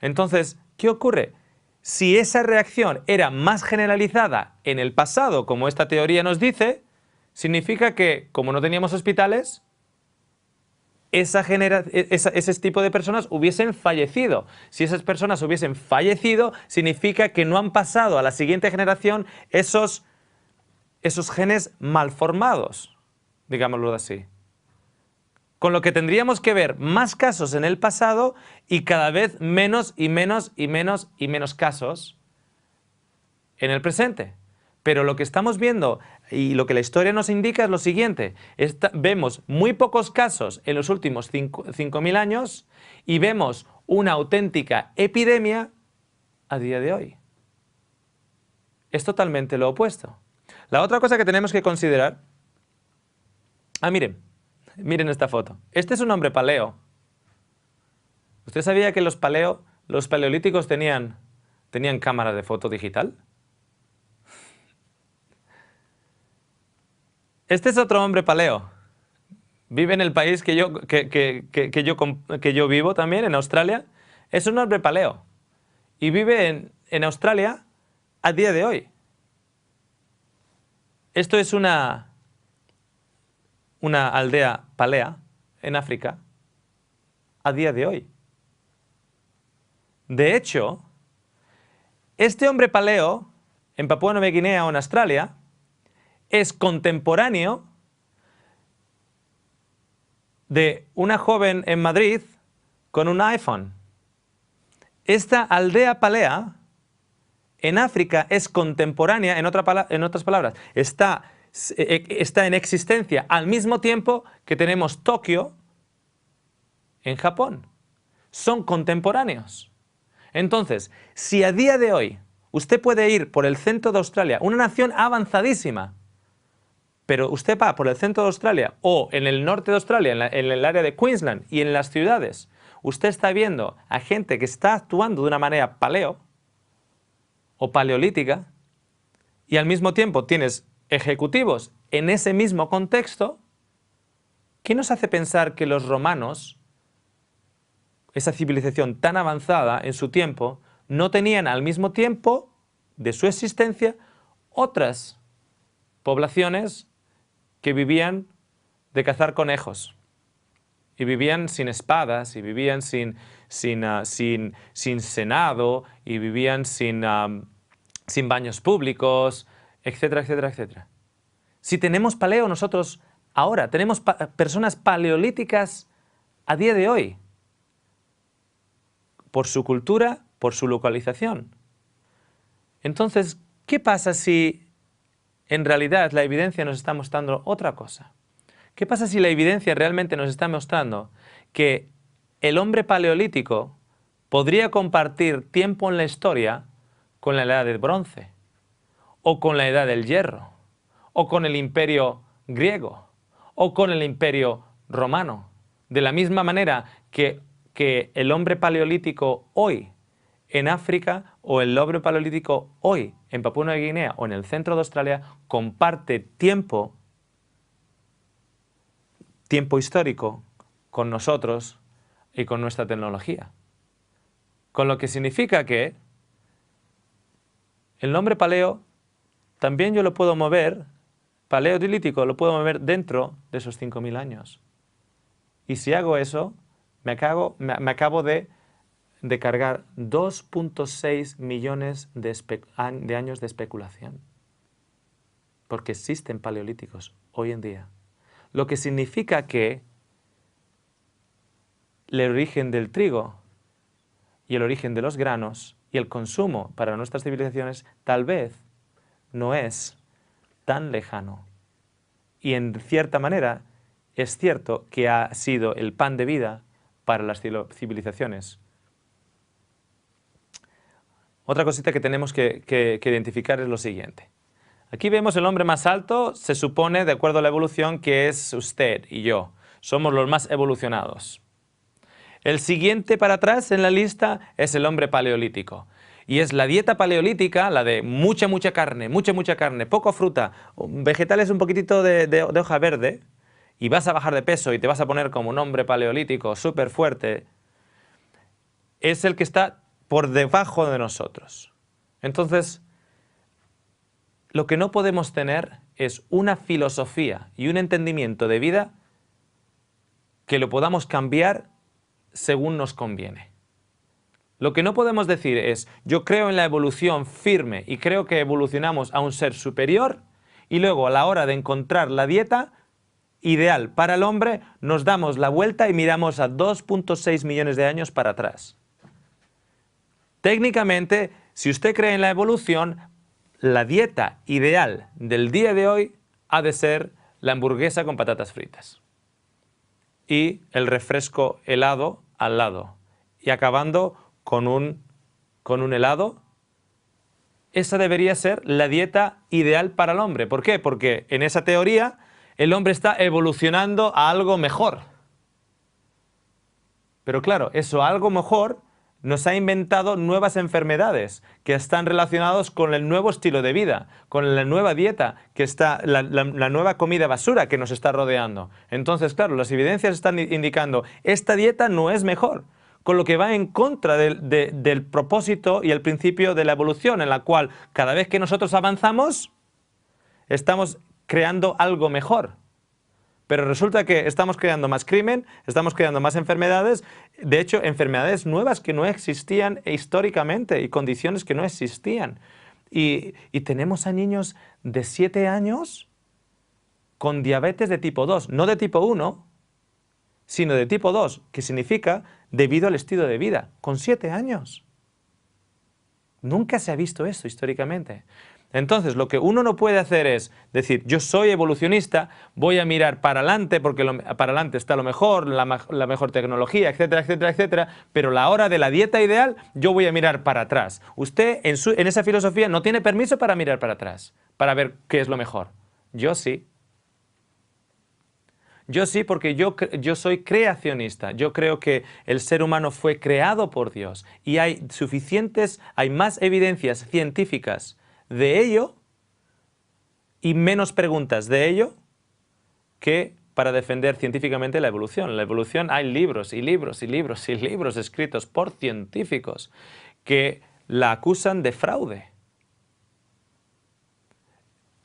Entonces, ¿qué ocurre? Si esa reacción era más generalizada en el pasado, como esta teoría nos dice, significa que, como no teníamos hospitales, ese tipo de personas hubiesen fallecido. Si esas personas hubiesen fallecido, significa que no han pasado a la siguiente generación esos genes malformados, digámoslo así. Con lo que tendríamos que ver más casos en el pasado y cada vez menos y menos y menos y menos casos en el presente. Pero lo que estamos viendo y lo que la historia nos indica es lo siguiente. Vemos muy pocos casos en los últimos 5.000 años y vemos una auténtica epidemia a día de hoy. Es totalmente lo opuesto. La otra cosa que tenemos que considerar... Miren esta foto. Este es un hombre paleo. ¿Usted sabía que los paleolíticos tenían cámara de foto digital? Este es otro hombre paleo. Vive en el país que yo vivo también, en Australia. Es un hombre paleo. Y vive en Australia a día de hoy. Esto es una aldea palea en África a día de hoy. De hecho, este hombre paleo en Papúa Nueva Guinea o en Australia es contemporáneo de una joven en Madrid con un iPhone. Esta aldea palea en África es contemporánea, en otras palabras, está en existencia al mismo tiempo que tenemos Tokio en Japón. Son contemporáneos. Entonces, si a día de hoy usted puede ir por el centro de Australia, una nación avanzadísima, pero usted va por el centro de Australia o en el norte de Australia, en el área de Queensland y en las ciudades, usted está viendo a gente que está actuando de una manera paleo o paleolítica y al mismo tiempo tienes ejecutivos en ese mismo contexto, ¿qué nos hace pensar que los romanos, esa civilización tan avanzada en su tiempo, no tenían al mismo tiempo de su existencia otras poblaciones que vivían de cazar conejos y vivían sin espadas y vivían sin senado y vivían sin baños públicos, etcétera, etcétera, etcétera? Si tenemos paleo nosotros ahora, tenemos personas paleolíticas a día de hoy, por su cultura, por su localización. Entonces, ¿qué pasa si en realidad la evidencia nos está mostrando otra cosa? ¿Qué pasa si la evidencia realmente nos está mostrando que el hombre paleolítico podría compartir tiempo en la historia con la edad del bronce, o con la edad del hierro, o con el imperio griego, o con el imperio romano? De la misma manera que el hombre paleolítico hoy en África o el hombre paleolítico hoy en Papúa Nueva Guinea o en el centro de Australia comparte tiempo histórico con nosotros y con nuestra tecnología. Con lo que significa que el nombre paleo también yo lo puedo mover, paleolítico lo puedo mover dentro de esos 5000 años. Y si hago eso, me acabo de cargar 2.6 millones de años de especulación. Porque existen paleolíticos hoy en día. Lo que significa que el origen del trigo y el origen de los granos y el consumo para nuestras civilizaciones tal vez no es tan lejano. Y en cierta manera es cierto que ha sido el pan de vida para las civilizaciones. Otra cosita que tenemos que identificar es lo siguiente. Aquí vemos el hombre más alto, se supone, de acuerdo a la evolución, que es usted y yo. Somos los más evolucionados. El siguiente para atrás en la lista es el hombre paleolítico. Y es la dieta paleolítica, la de mucha carne, mucha carne, poco fruta, vegetales un poquitito de hoja verde, y vas a bajar de peso y te vas a poner como un hombre paleolítico súper fuerte, es el que está por debajo de nosotros. Entonces, lo que no podemos tener es una filosofía y un entendimiento de vida que lo podamos cambiar según nos conviene. Lo que no podemos decir es, yo creo en la evolución firme y creo que evolucionamos a un ser superior, y luego a la hora de encontrar la dieta ideal para el hombre, nos damos la vuelta y miramos a 2.6 millones de años para atrás. Técnicamente, si usted cree en la evolución, la dieta ideal del día de hoy ha de ser la hamburguesa con patatas fritas y el refresco helado al lado, y acabando con un helado. Esa debería ser la dieta ideal para el hombre. ¿Por qué? Porque en esa teoría el hombre está evolucionando a algo mejor. Pero claro, eso algo mejor nos ha inventado nuevas enfermedades que están relacionadas con el nuevo estilo de vida, con la nueva dieta, que está la nueva comida basura que nos está rodeando. Entonces, claro, las evidencias están indicando esta dieta no es mejor, con lo que va en contra del propósito y el principio de la evolución, en la cual cada vez que nosotros avanzamos, estamos creando algo mejor. Pero resulta que estamos creando más crimen, estamos creando más enfermedades, de hecho, enfermedades nuevas que no existían históricamente y condiciones que no existían. Y tenemos a niños de 7 años con diabetes de tipo 2, no de tipo 1, sino de tipo 2, que significa debido al estilo de vida, con 7 años. Nunca se ha visto esto históricamente. Entonces, lo que uno no puede hacer es decir, yo soy evolucionista, voy a mirar para adelante porque para adelante está lo mejor, la mejor tecnología, etcétera, etcétera, etcétera, pero a la hora de la dieta ideal, yo voy a mirar para atrás. Usted, en esa filosofía, no tiene permiso para mirar para atrás, para ver qué es lo mejor. Yo sí. Yo sí, porque yo soy creacionista. Yo creo que el ser humano fue creado por Dios y hay más evidencias científicas de ello y menos preguntas de ello que para defender científicamente la evolución. La evolución hay libros y libros y libros y libros escritos por científicos que la acusan de fraude.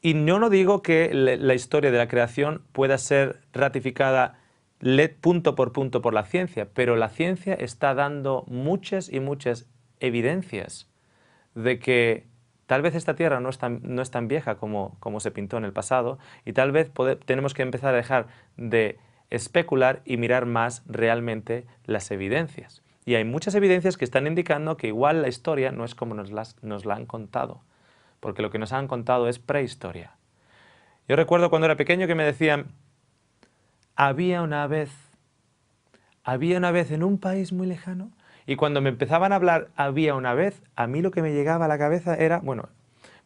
Y yo no digo que la historia de la creación pueda ser ratificada punto por la ciencia, pero la ciencia está dando muchas y muchas evidencias de que tal vez esta Tierra no es tan vieja como se pintó en el pasado, y tal vez tenemos que empezar a dejar de especular y mirar más realmente las evidencias. Y hay muchas evidencias que están indicando que igual la historia no es como nos la han contado, porque lo que nos han contado es prehistoria. Yo recuerdo cuando era pequeño que me decían, había una vez en un país muy lejano, y cuando me empezaban a hablar había una vez, a mí lo que me llegaba a la cabeza era, bueno,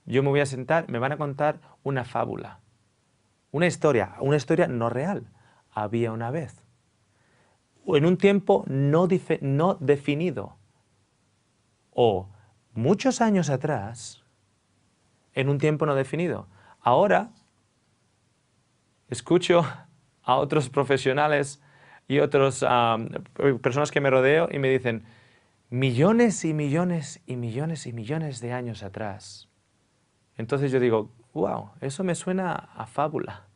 yo me voy a sentar, me van a contar una fábula, una historia no real. Había una vez, en un tiempo no definido, o muchos años atrás, en un tiempo no definido. Ahora escucho a otros profesionales y otras personas que me rodeo y me dicen, millones y millones y millones y millones de años atrás. Entonces yo digo, wow, eso me suena a fábula.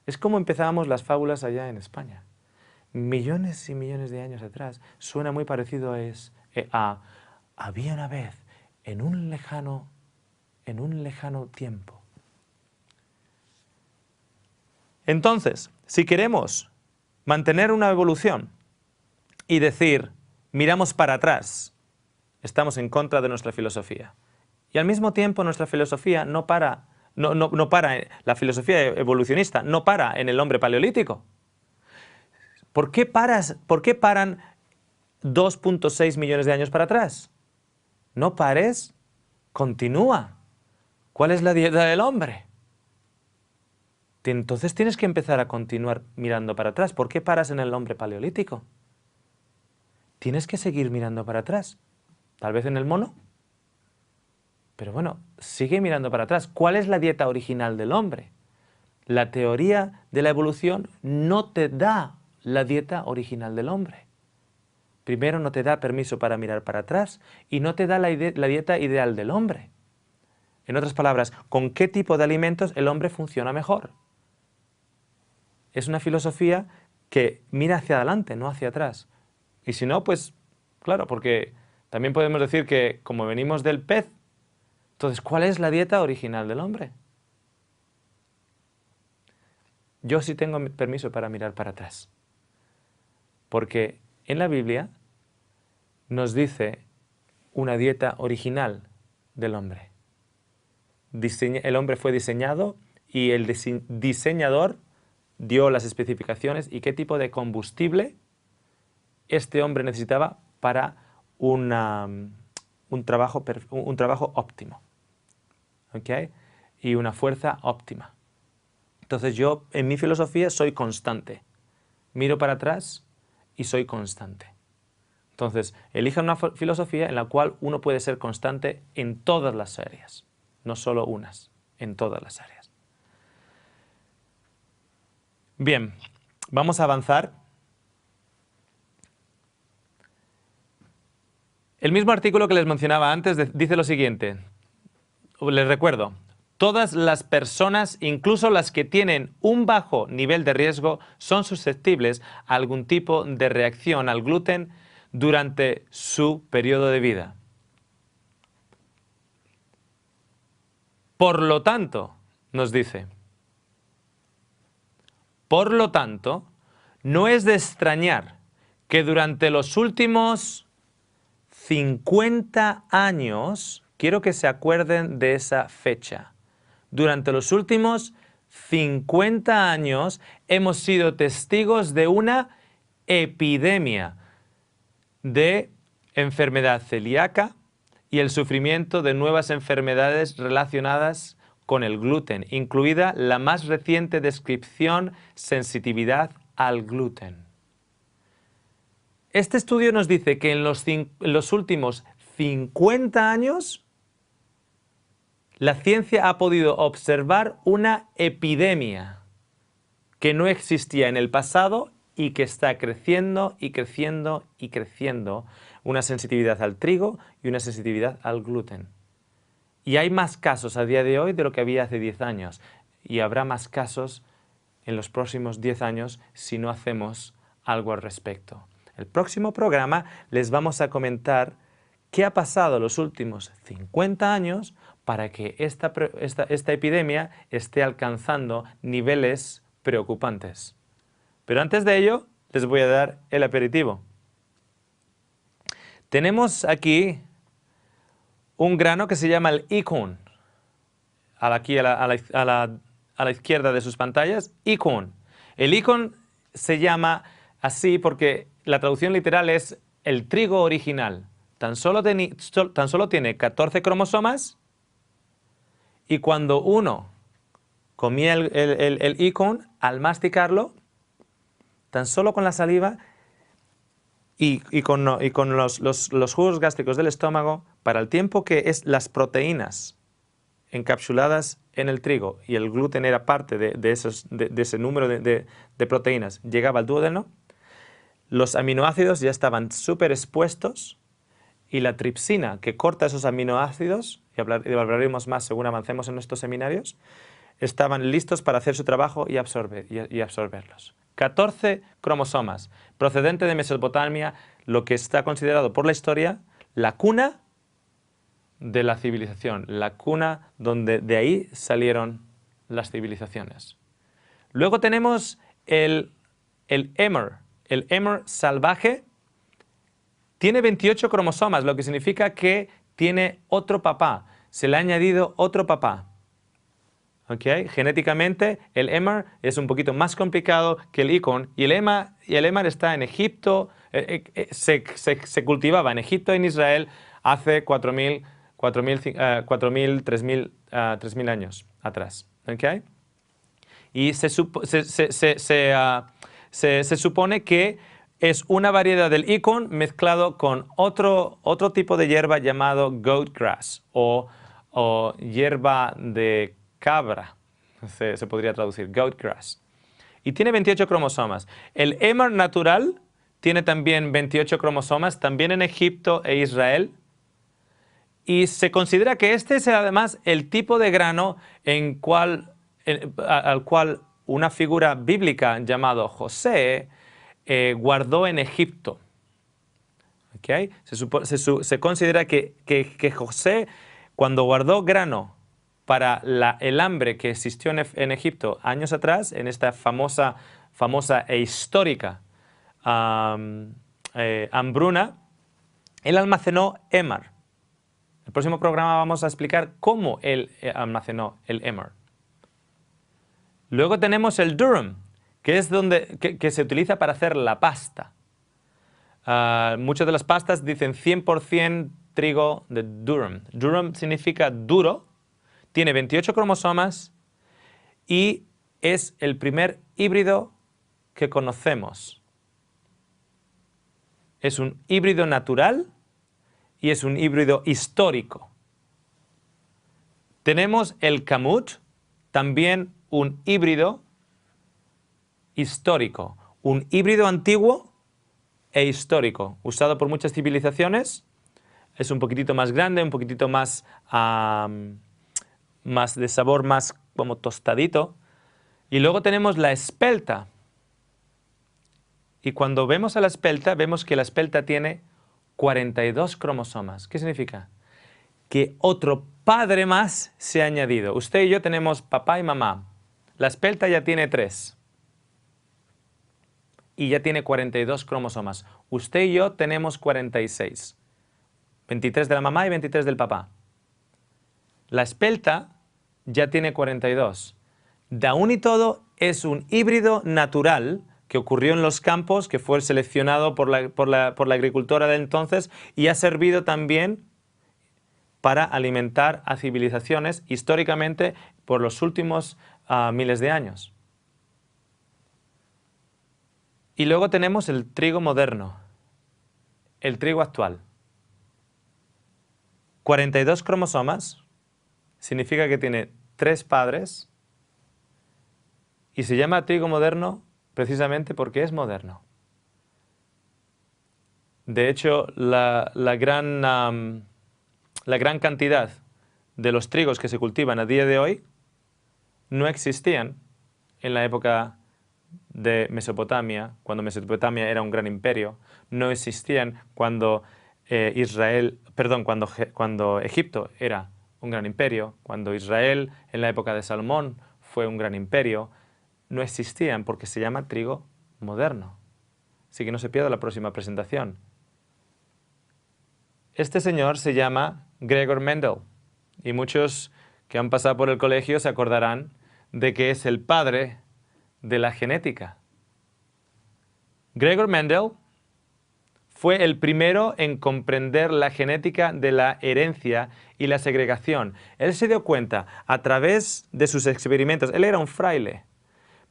Es como empezábamos las fábulas allá en España. Millones y millones de años atrás. Suena muy parecido a había una vez, en un lejano tiempo. Entonces, si queremos mantener una evolución y decir, miramos para atrás, estamos en contra de nuestra filosofía. Y al mismo tiempo nuestra filosofía no para, la filosofía evolucionista no para en el hombre paleolítico. ¿Por qué paran 2.6 millones de años para atrás? No pares, continúa. ¿Cuál es la dieta del hombre? Entonces tienes que empezar a continuar mirando para atrás. ¿Por qué paras en el hombre paleolítico? Tienes que seguir mirando para atrás. Tal vez en el mono. Pero bueno, sigue mirando para atrás. ¿Cuál es la dieta original del hombre? La teoría de la evolución no te da la dieta original del hombre. Primero, no te da permiso para mirar para atrás y no te da la dieta ideal del hombre. En otras palabras, ¿con qué tipo de alimentos el hombre funciona mejor? Es una filosofía que mira hacia adelante, no hacia atrás. Y si no, pues claro, porque también podemos decir que como venimos del pez, entonces, ¿cuál es la dieta original del hombre? Yo sí tengo permiso para mirar para atrás. Porque en la Biblia nos dice una dieta original del hombre. El hombre fue diseñado y el diseñador dio las especificaciones y qué tipo de combustible este hombre necesitaba para un trabajo óptimo. ¿Okay? Y una fuerza óptima. Entonces yo, en mi filosofía, soy constante. Miro para atrás y soy constante. Entonces, elija una filosofía en la cual uno puede ser constante en todas las áreas. No solo unas, en todas las áreas. Bien, vamos a avanzar. El mismo artículo que les mencionaba antes dice lo siguiente. Les recuerdo, todas las personas, incluso las que tienen un bajo nivel de riesgo, son susceptibles a algún tipo de reacción al gluten durante su periodo de vida. Por lo tanto, nos dice, por lo tanto, no es de extrañar que durante los últimos 50 años, quiero que se acuerden de esa fecha, durante los últimos 50 años hemos sido testigos de una epidemia de enfermedad celíaca y el sufrimiento de nuevas enfermedades relacionadas con el gluten, incluida la más reciente descripción sensitividad al gluten. Este estudio nos dice que en los últimos 50 años la ciencia ha podido observar una epidemia que no existía en el pasado y que está creciendo y creciendo y creciendo. Una sensitividad al trigo y una sensitividad al gluten. Y hay más casos a día de hoy de lo que había hace 10 años. Y habrá más casos en los próximos 10 años si no hacemos algo al respecto. El próximo programa les vamos a comentar qué ha pasado los últimos 50 años para que esta epidemia esté alcanzando niveles preocupantes. Pero antes de ello, les voy a dar el aperitivo. Tenemos aquí un grano que se llama el Icon. Aquí a la izquierda de sus pantallas, Icon. El Icon se llama así porque la traducción literal es el trigo original. Tan solo tiene 14 cromosomas y cuando uno comía el Icon, al masticarlo, tan solo con la saliva y con los jugos gástricos del estómago, para el tiempo que las proteínas encapsuladas en el trigo y el gluten era parte de ese número de proteínas, llegaba al duodeno, los aminoácidos ya estaban súper expuestos y la tripsina que corta esos aminoácidos, y hablaremos más según avancemos en nuestros seminarios, estaban listos para hacer su trabajo y absorberlos. 14 cromosomas, procedente de Mesopotamia, lo que está considerado por la historia la cuna de la civilización, la cuna donde de ahí salieron las civilizaciones. Luego tenemos el Emmer. El Emmer salvaje tiene 28 cromosomas, lo que significa que tiene otro papá. Se le ha añadido otro papá. ¿Okay? Genéticamente, el Emmer es un poquito más complicado que el Icon. Y el Emmer está en Egipto, se cultivaba en Egipto y en Israel hace 4.000, 3.000 años atrás. ¿Okay? Y se supone que es una variedad del Icon mezclado con otro tipo de hierba llamado goat grass o hierba de cabra, se podría traducir, goat grass. Y tiene 28 cromosomas. El Emmer natural tiene también 28 cromosomas, también en Egipto e Israel. Y se considera que este es además el tipo de grano al cual una figura bíblica llamado José guardó en Egipto. ¿Okay? Se considera que José, cuando guardó grano para el hambre que existió en Egipto años atrás, en esta famosa e histórica hambruna, él almacenó Emmer. El próximo programa vamos a explicar cómo él almacenó el Emmer. Luego tenemos el durum, que es que se utiliza para hacer la pasta. Muchas de las pastas dicen 100% trigo de durum. Durum significa duro, tiene 28 cromosomas y es el primer híbrido que conocemos. Es un híbrido natural y es un híbrido histórico. Tenemos el Kamut, también un híbrido histórico, un híbrido antiguo e histórico, usado por muchas civilizaciones. Es un poquitito más grande, un poquitito más de sabor, más como tostadito. Y luego tenemos la espelta. Y cuando vemos a la espelta, vemos que la espelta tiene 42 cromosomas. ¿Qué significa? Que otro padre más se ha añadido. Usted y yo tenemos papá y mamá. La espelta ya tiene 3. Y ya tiene 42 cromosomas. Usted y yo tenemos 46. 23 de la mamá y 23 del papá. La espelta ya tiene 42. De aún y todo es un híbrido natural que ocurrió en los campos, que fue seleccionado por la agricultora de entonces y ha servido también para alimentar a civilizaciones históricamente por los últimos miles de años. Y luego tenemos el trigo moderno, el trigo actual. 42 cromosomas, significa que tiene 3 padres y se llama trigo moderno precisamente porque es moderno. De hecho, la gran cantidad de los trigos que se cultivan a día de hoy no existían en la época de Mesopotamia, cuando Mesopotamia era un gran imperio, no existían cuando cuando Egipto era un gran imperio, cuando Israel en la época de Salomón fue un gran imperio, no existían porque se llama trigo moderno. Así que no se pierda la próxima presentación. Este señor se llama Gregor Mendel y muchos que han pasado por el colegio se acordarán de que es el padre de la genética. Gregor Mendel fue el primero en comprender la genética de la herencia y la segregación. Él se dio cuenta a través de sus experimentos. Él era un fraile,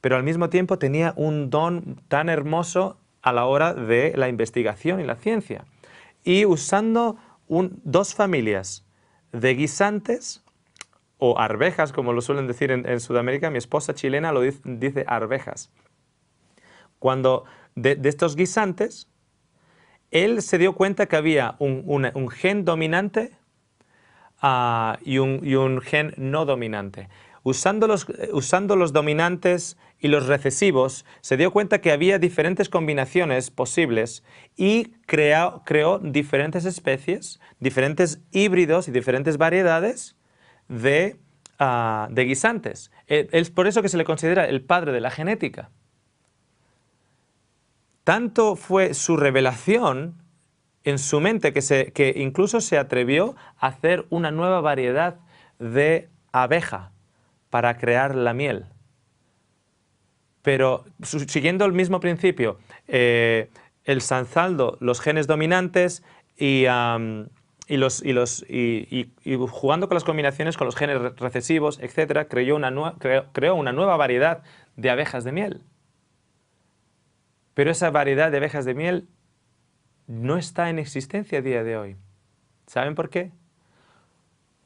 pero al mismo tiempo tenía un don tan hermoso a la hora de la investigación y la ciencia. Y usando 2 familias de guisantes, o arvejas, como lo suelen decir en Sudamérica, mi esposa chilena lo dice arvejas. Cuando de estos guisantes, él se dio cuenta que había un gen dominante y un gen no dominante. Usando los dominantes y los recesivos, se dio cuenta que había diferentes combinaciones posibles y creó diferentes especies, diferentes híbridos y diferentes variedades de guisantes. Es por eso que se le considera el padre de la genética. Tanto fue su revelación en su mente que incluso se atrevió a hacer una nueva variedad de abeja para crear la miel. Pero siguiendo el mismo principio, ensalzando los genes dominantes y jugando con las combinaciones con los genes recesivos, etc., creó una nueva variedad de abejas de miel. Pero esa variedad de abejas de miel no está en existencia a día de hoy. ¿Saben por qué?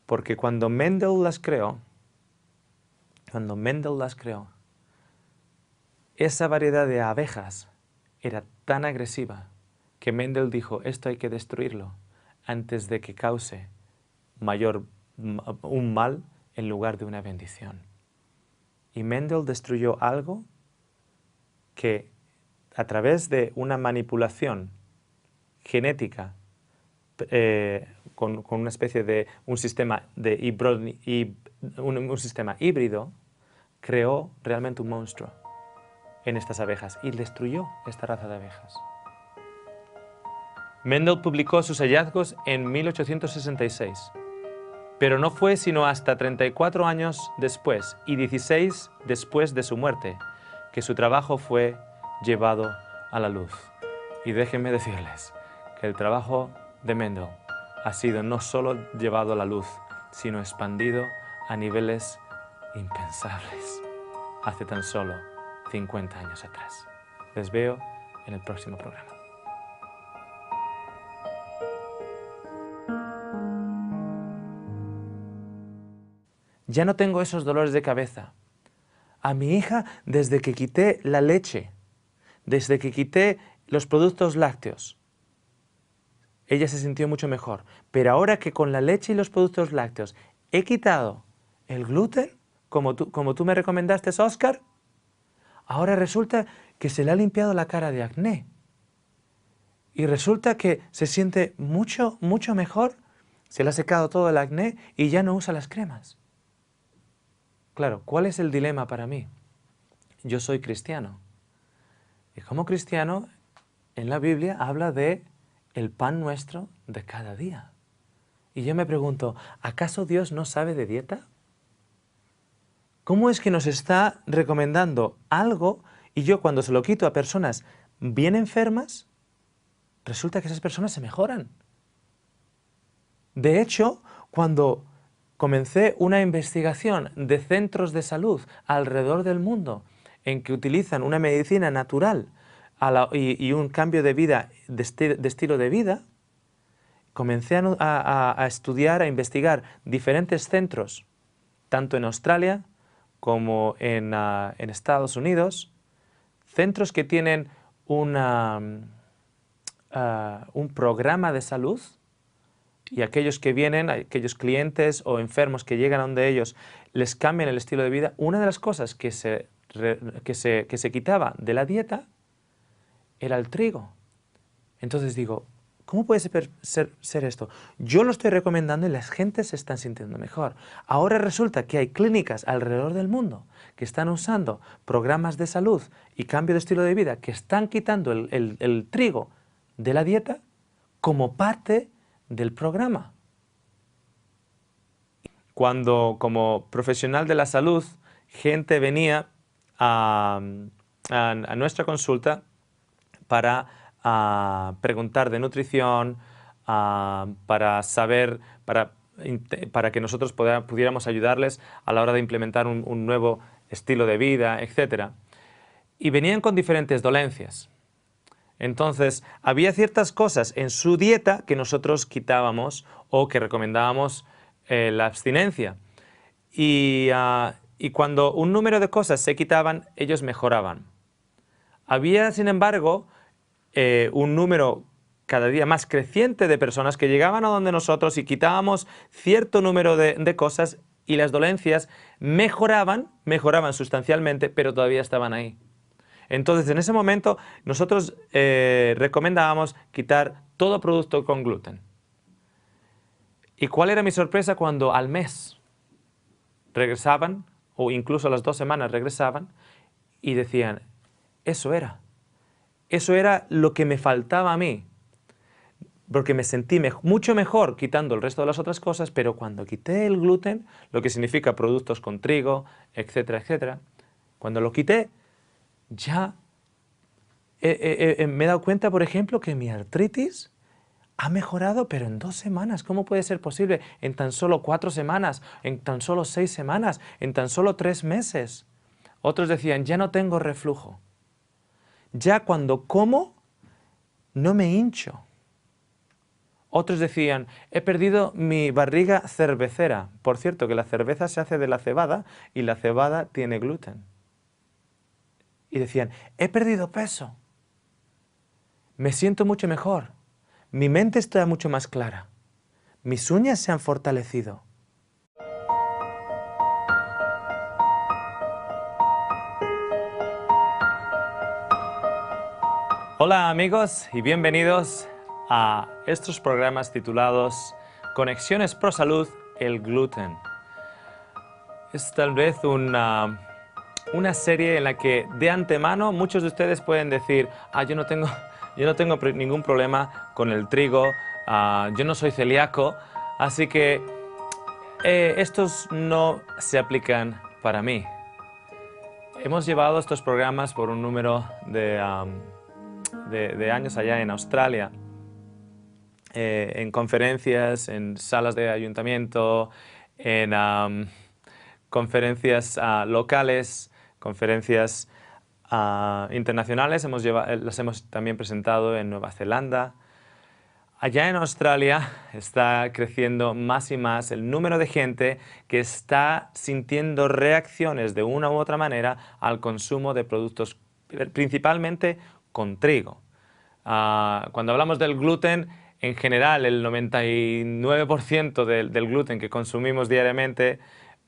Porque cuando Mendel las creó, esa variedad de abejas era tan agresiva que Mendel dijo, esto hay que destruirlo antes de que cause un mal en lugar de una bendición. Y Mendel destruyó algo que a través de una manipulación genética con una especie de un sistema híbrido, creó realmente un monstruo en estas abejas y destruyó esta raza de abejas. Mendel publicó sus hallazgos en 1866, pero no fue sino hasta 34 años después y 16 después de su muerte que su trabajo fue llevado a la luz. Y déjenme decirles que el trabajo de Mendel ha sido no solo llevado a la luz, sino expandido a niveles impensables hace tan solo 50 años atrás. Les veo en el próximo programa. Ya no tengo esos dolores de cabeza. A mi hija, desde que quité la leche, desde que quité los productos lácteos, ella se sintió mucho mejor. Pero ahora que con la leche y los productos lácteos he quitado el gluten, como tú me recomendaste, Oscar, ahora resulta que se le ha limpiado la cara de acné. Y resulta que se siente mucho, mucho mejor, se le ha secado todo el acné y ya no usa las cremas. Claro, ¿cuál es el dilema para mí? Yo soy cristiano. Y como cristiano, en la Biblia habla de el pan nuestro de cada día. Y yo me pregunto, ¿acaso Dios no sabe de dieta? ¿Cómo es que nos está recomendando algo y yo cuando se lo quito a personas bien enfermas, resulta que esas personas se mejoran? De hecho, cuando comencé una investigación de centros de salud alrededor del mundo en que utilizan una medicina natural y un cambio de vida, de estilo de vida, comencé a estudiar, a investigar diferentes centros tanto en Australia como en Estados Unidos, centros que tienen un programa de salud, y aquellos que vienen, aquellos clientes o enfermos que llegan a donde ellos, les cambian el estilo de vida. Una de las cosas que se quitaba de la dieta era el trigo. Entonces digo, ¿cómo puede ser esto? Yo lo estoy recomendando y las gentes se están sintiendo mejor. Ahora resulta que hay clínicas alrededor del mundo que están usando programas de salud y cambio de estilo de vida que están quitando el trigo de la dieta como parte del programa. Cuando como profesional de la salud, gente venía a nuestra consulta para preguntar de nutrición, para saber, para que nosotros pudiéramos ayudarles a la hora de implementar un nuevo estilo de vida, etc. Y venían con diferentes dolencias. Entonces, había ciertas cosas en su dieta que nosotros quitábamos o que recomendábamos la abstinencia. Y cuando un número de cosas se quitaban, ellos mejoraban. Había, sin embargo, un número cada día más creciente de personas que llegaban a donde nosotros y quitábamos cierto número de cosas y las dolencias mejoraban sustancialmente, pero todavía estaban ahí. Entonces, en ese momento, nosotros recomendábamos quitar todo producto con gluten. ¿Y cuál era mi sorpresa cuando al mes regresaban, o incluso a las 2 semanas regresaban, y decían, eso era lo que me faltaba a mí, porque me sentí mucho mejor quitando el resto de las otras cosas, pero cuando quité el gluten, lo que significa productos con trigo, etcétera, etcétera, cuando lo quité, ya me he dado cuenta, por ejemplo, que mi artritis ha mejorado, pero en 2 semanas. ¿Cómo puede ser posible? En tan solo 4 semanas, en tan solo 6 semanas, en tan solo 3 meses. Otros decían, ya no tengo reflujo. Ya cuando como, no me hincho. Otros decían, he perdido mi barriga cervecera. Por cierto, que la cerveza se hace de la cebada y la cebada tiene gluten. Y decían, he perdido peso, me siento mucho mejor, mi mente está mucho más clara, mis uñas se han fortalecido. Hola amigos y bienvenidos a estos programas titulados Conexiones Pro Salud, el gluten. Es tal vez una serie en la que de antemano muchos de ustedes pueden decir, yo no tengo ningún problema con el trigo, yo no soy celíaco, así que estos no se aplican para mí. Hemos llevado estos programas por un número de años allá en Australia, en conferencias, en salas de ayuntamiento, en conferencias locales, conferencias internacionales, las hemos también presentado en Nueva Zelanda. Allá en Australia está creciendo más y más el número de gente que está sintiendo reacciones de una u otra manera al consumo de productos principalmente con trigo. Cuando hablamos del gluten, en general el 99% del gluten que consumimos diariamente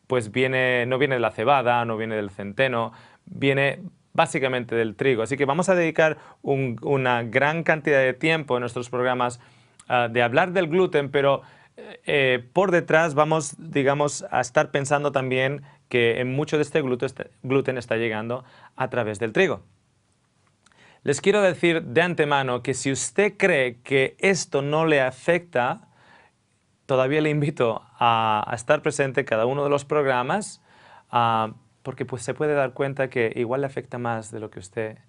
pues no viene de la cebada, no viene del centeno, viene básicamente del trigo. Así que vamos a dedicar una gran cantidad de tiempo en nuestros programas de hablar del gluten, pero por detrás vamos, digamos, a estar pensando también que en mucho de este gluten está llegando a través del trigo. Les quiero decir de antemano que si usted cree que esto no le afecta, todavía le invito a estar presente en cada uno de los programas, porque pues, se puede dar cuenta que igual le afecta más de lo que usted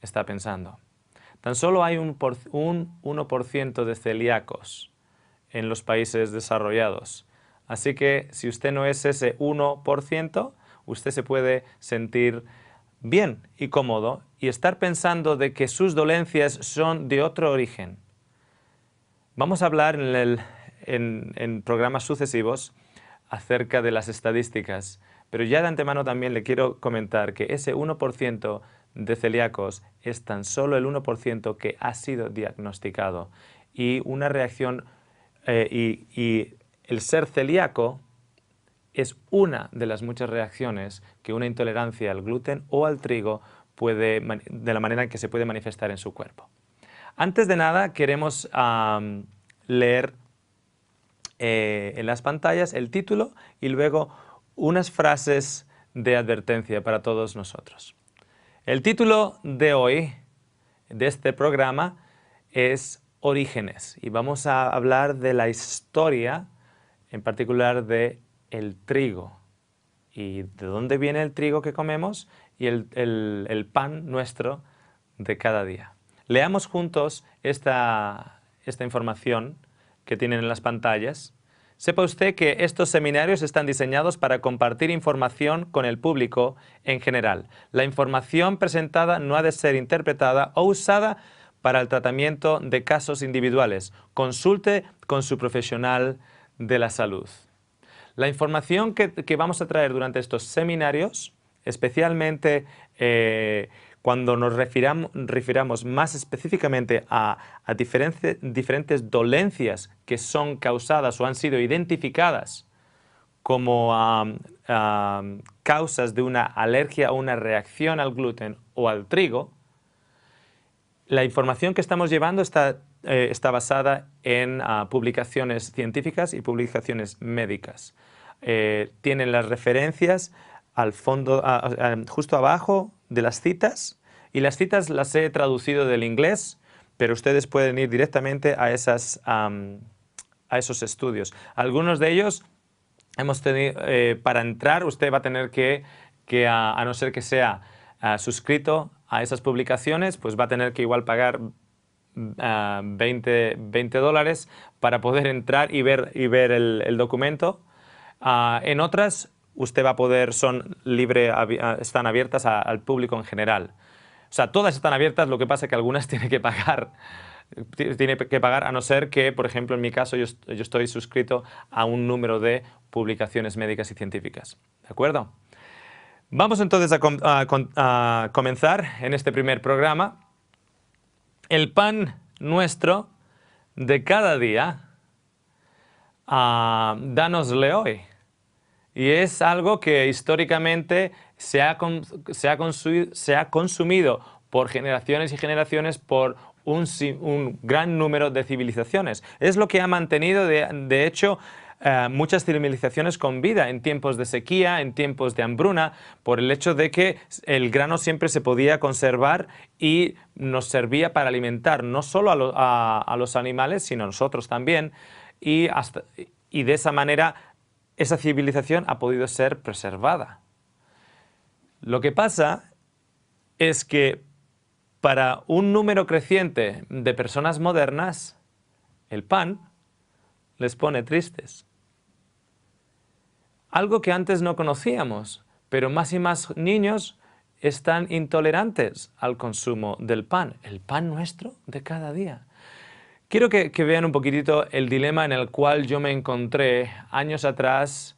está pensando. Tan solo hay un 1% de celíacos en los países desarrollados. Así que si usted no es ese 1%, usted se puede sentir bien y cómodo y estar pensando de que sus dolencias son de otro origen. Vamos a hablar en programas sucesivos acerca de las estadísticas, pero ya de antemano también le quiero comentar que ese 1% de celíacos es tan solo el 1% que ha sido diagnosticado. Y una reacción, y el ser celíaco es una de las muchas reacciones que una intolerancia al gluten o al trigo puede, de la manera en que se puede manifestar en su cuerpo. Antes de nada, queremos leer en las pantallas el título y luego unas frases de advertencia para todos nosotros. El título de hoy, de este programa, es Orígenes y vamos a hablar de la historia, en particular de el trigo y de dónde viene el trigo que comemos y el pan nuestro de cada día. Leamos juntos esta información que tienen en las pantallas. Sepa usted que estos seminarios están diseñados para compartir información con el público en general. La información presentada no ha de ser interpretada o usada para el tratamiento de casos individuales. Consulte con su profesional de la salud. La información que vamos a traer durante estos seminarios, especialmente cuando nos refiramos más específicamente a diferentes dolencias que son causadas o han sido identificadas como causas de una alergia o una reacción al gluten o al trigo, la información que estamos llevando está basada en publicaciones científicas y publicaciones médicas. Tienen las referencias al fondo, justo abajo de las citas, y las citas las he traducido del inglés, pero ustedes pueden ir directamente a esos estudios. Algunos de ellos hemos tenido, para entrar usted va a tener que a no ser que sea suscrito a esas publicaciones, pues va a tener que igual pagar $20 para poder entrar y ver el documento. En otras, usted va a poder, están abiertas al público en general. O sea, todas están abiertas, lo que pasa es que algunas tiene que pagar. Tiene que pagar, a no ser que, por ejemplo, en mi caso, yo estoy suscrito a un número de publicaciones médicas y científicas. ¿De acuerdo? Vamos entonces a comenzar en este primer programa. El pan nuestro de cada día, dánosle hoy. Y es algo que históricamente se ha consumido por generaciones y generaciones por un gran número de civilizaciones. Es lo que ha mantenido, de hecho, muchas civilizaciones con vida en tiempos de sequía, en tiempos de hambruna, por el hecho de que el grano siempre se podía conservar y nos servía para alimentar no solo a los animales, sino a nosotros también, y de esa manera esa civilización ha podido ser preservada. Lo que pasa es que para un número creciente de personas modernas, el pan les pone tristes. Algo que antes no conocíamos, pero más y más niños están intolerantes al consumo del pan, el pan nuestro de cada día. Quiero que vean un poquitito el dilema en el cual yo me encontré años atrás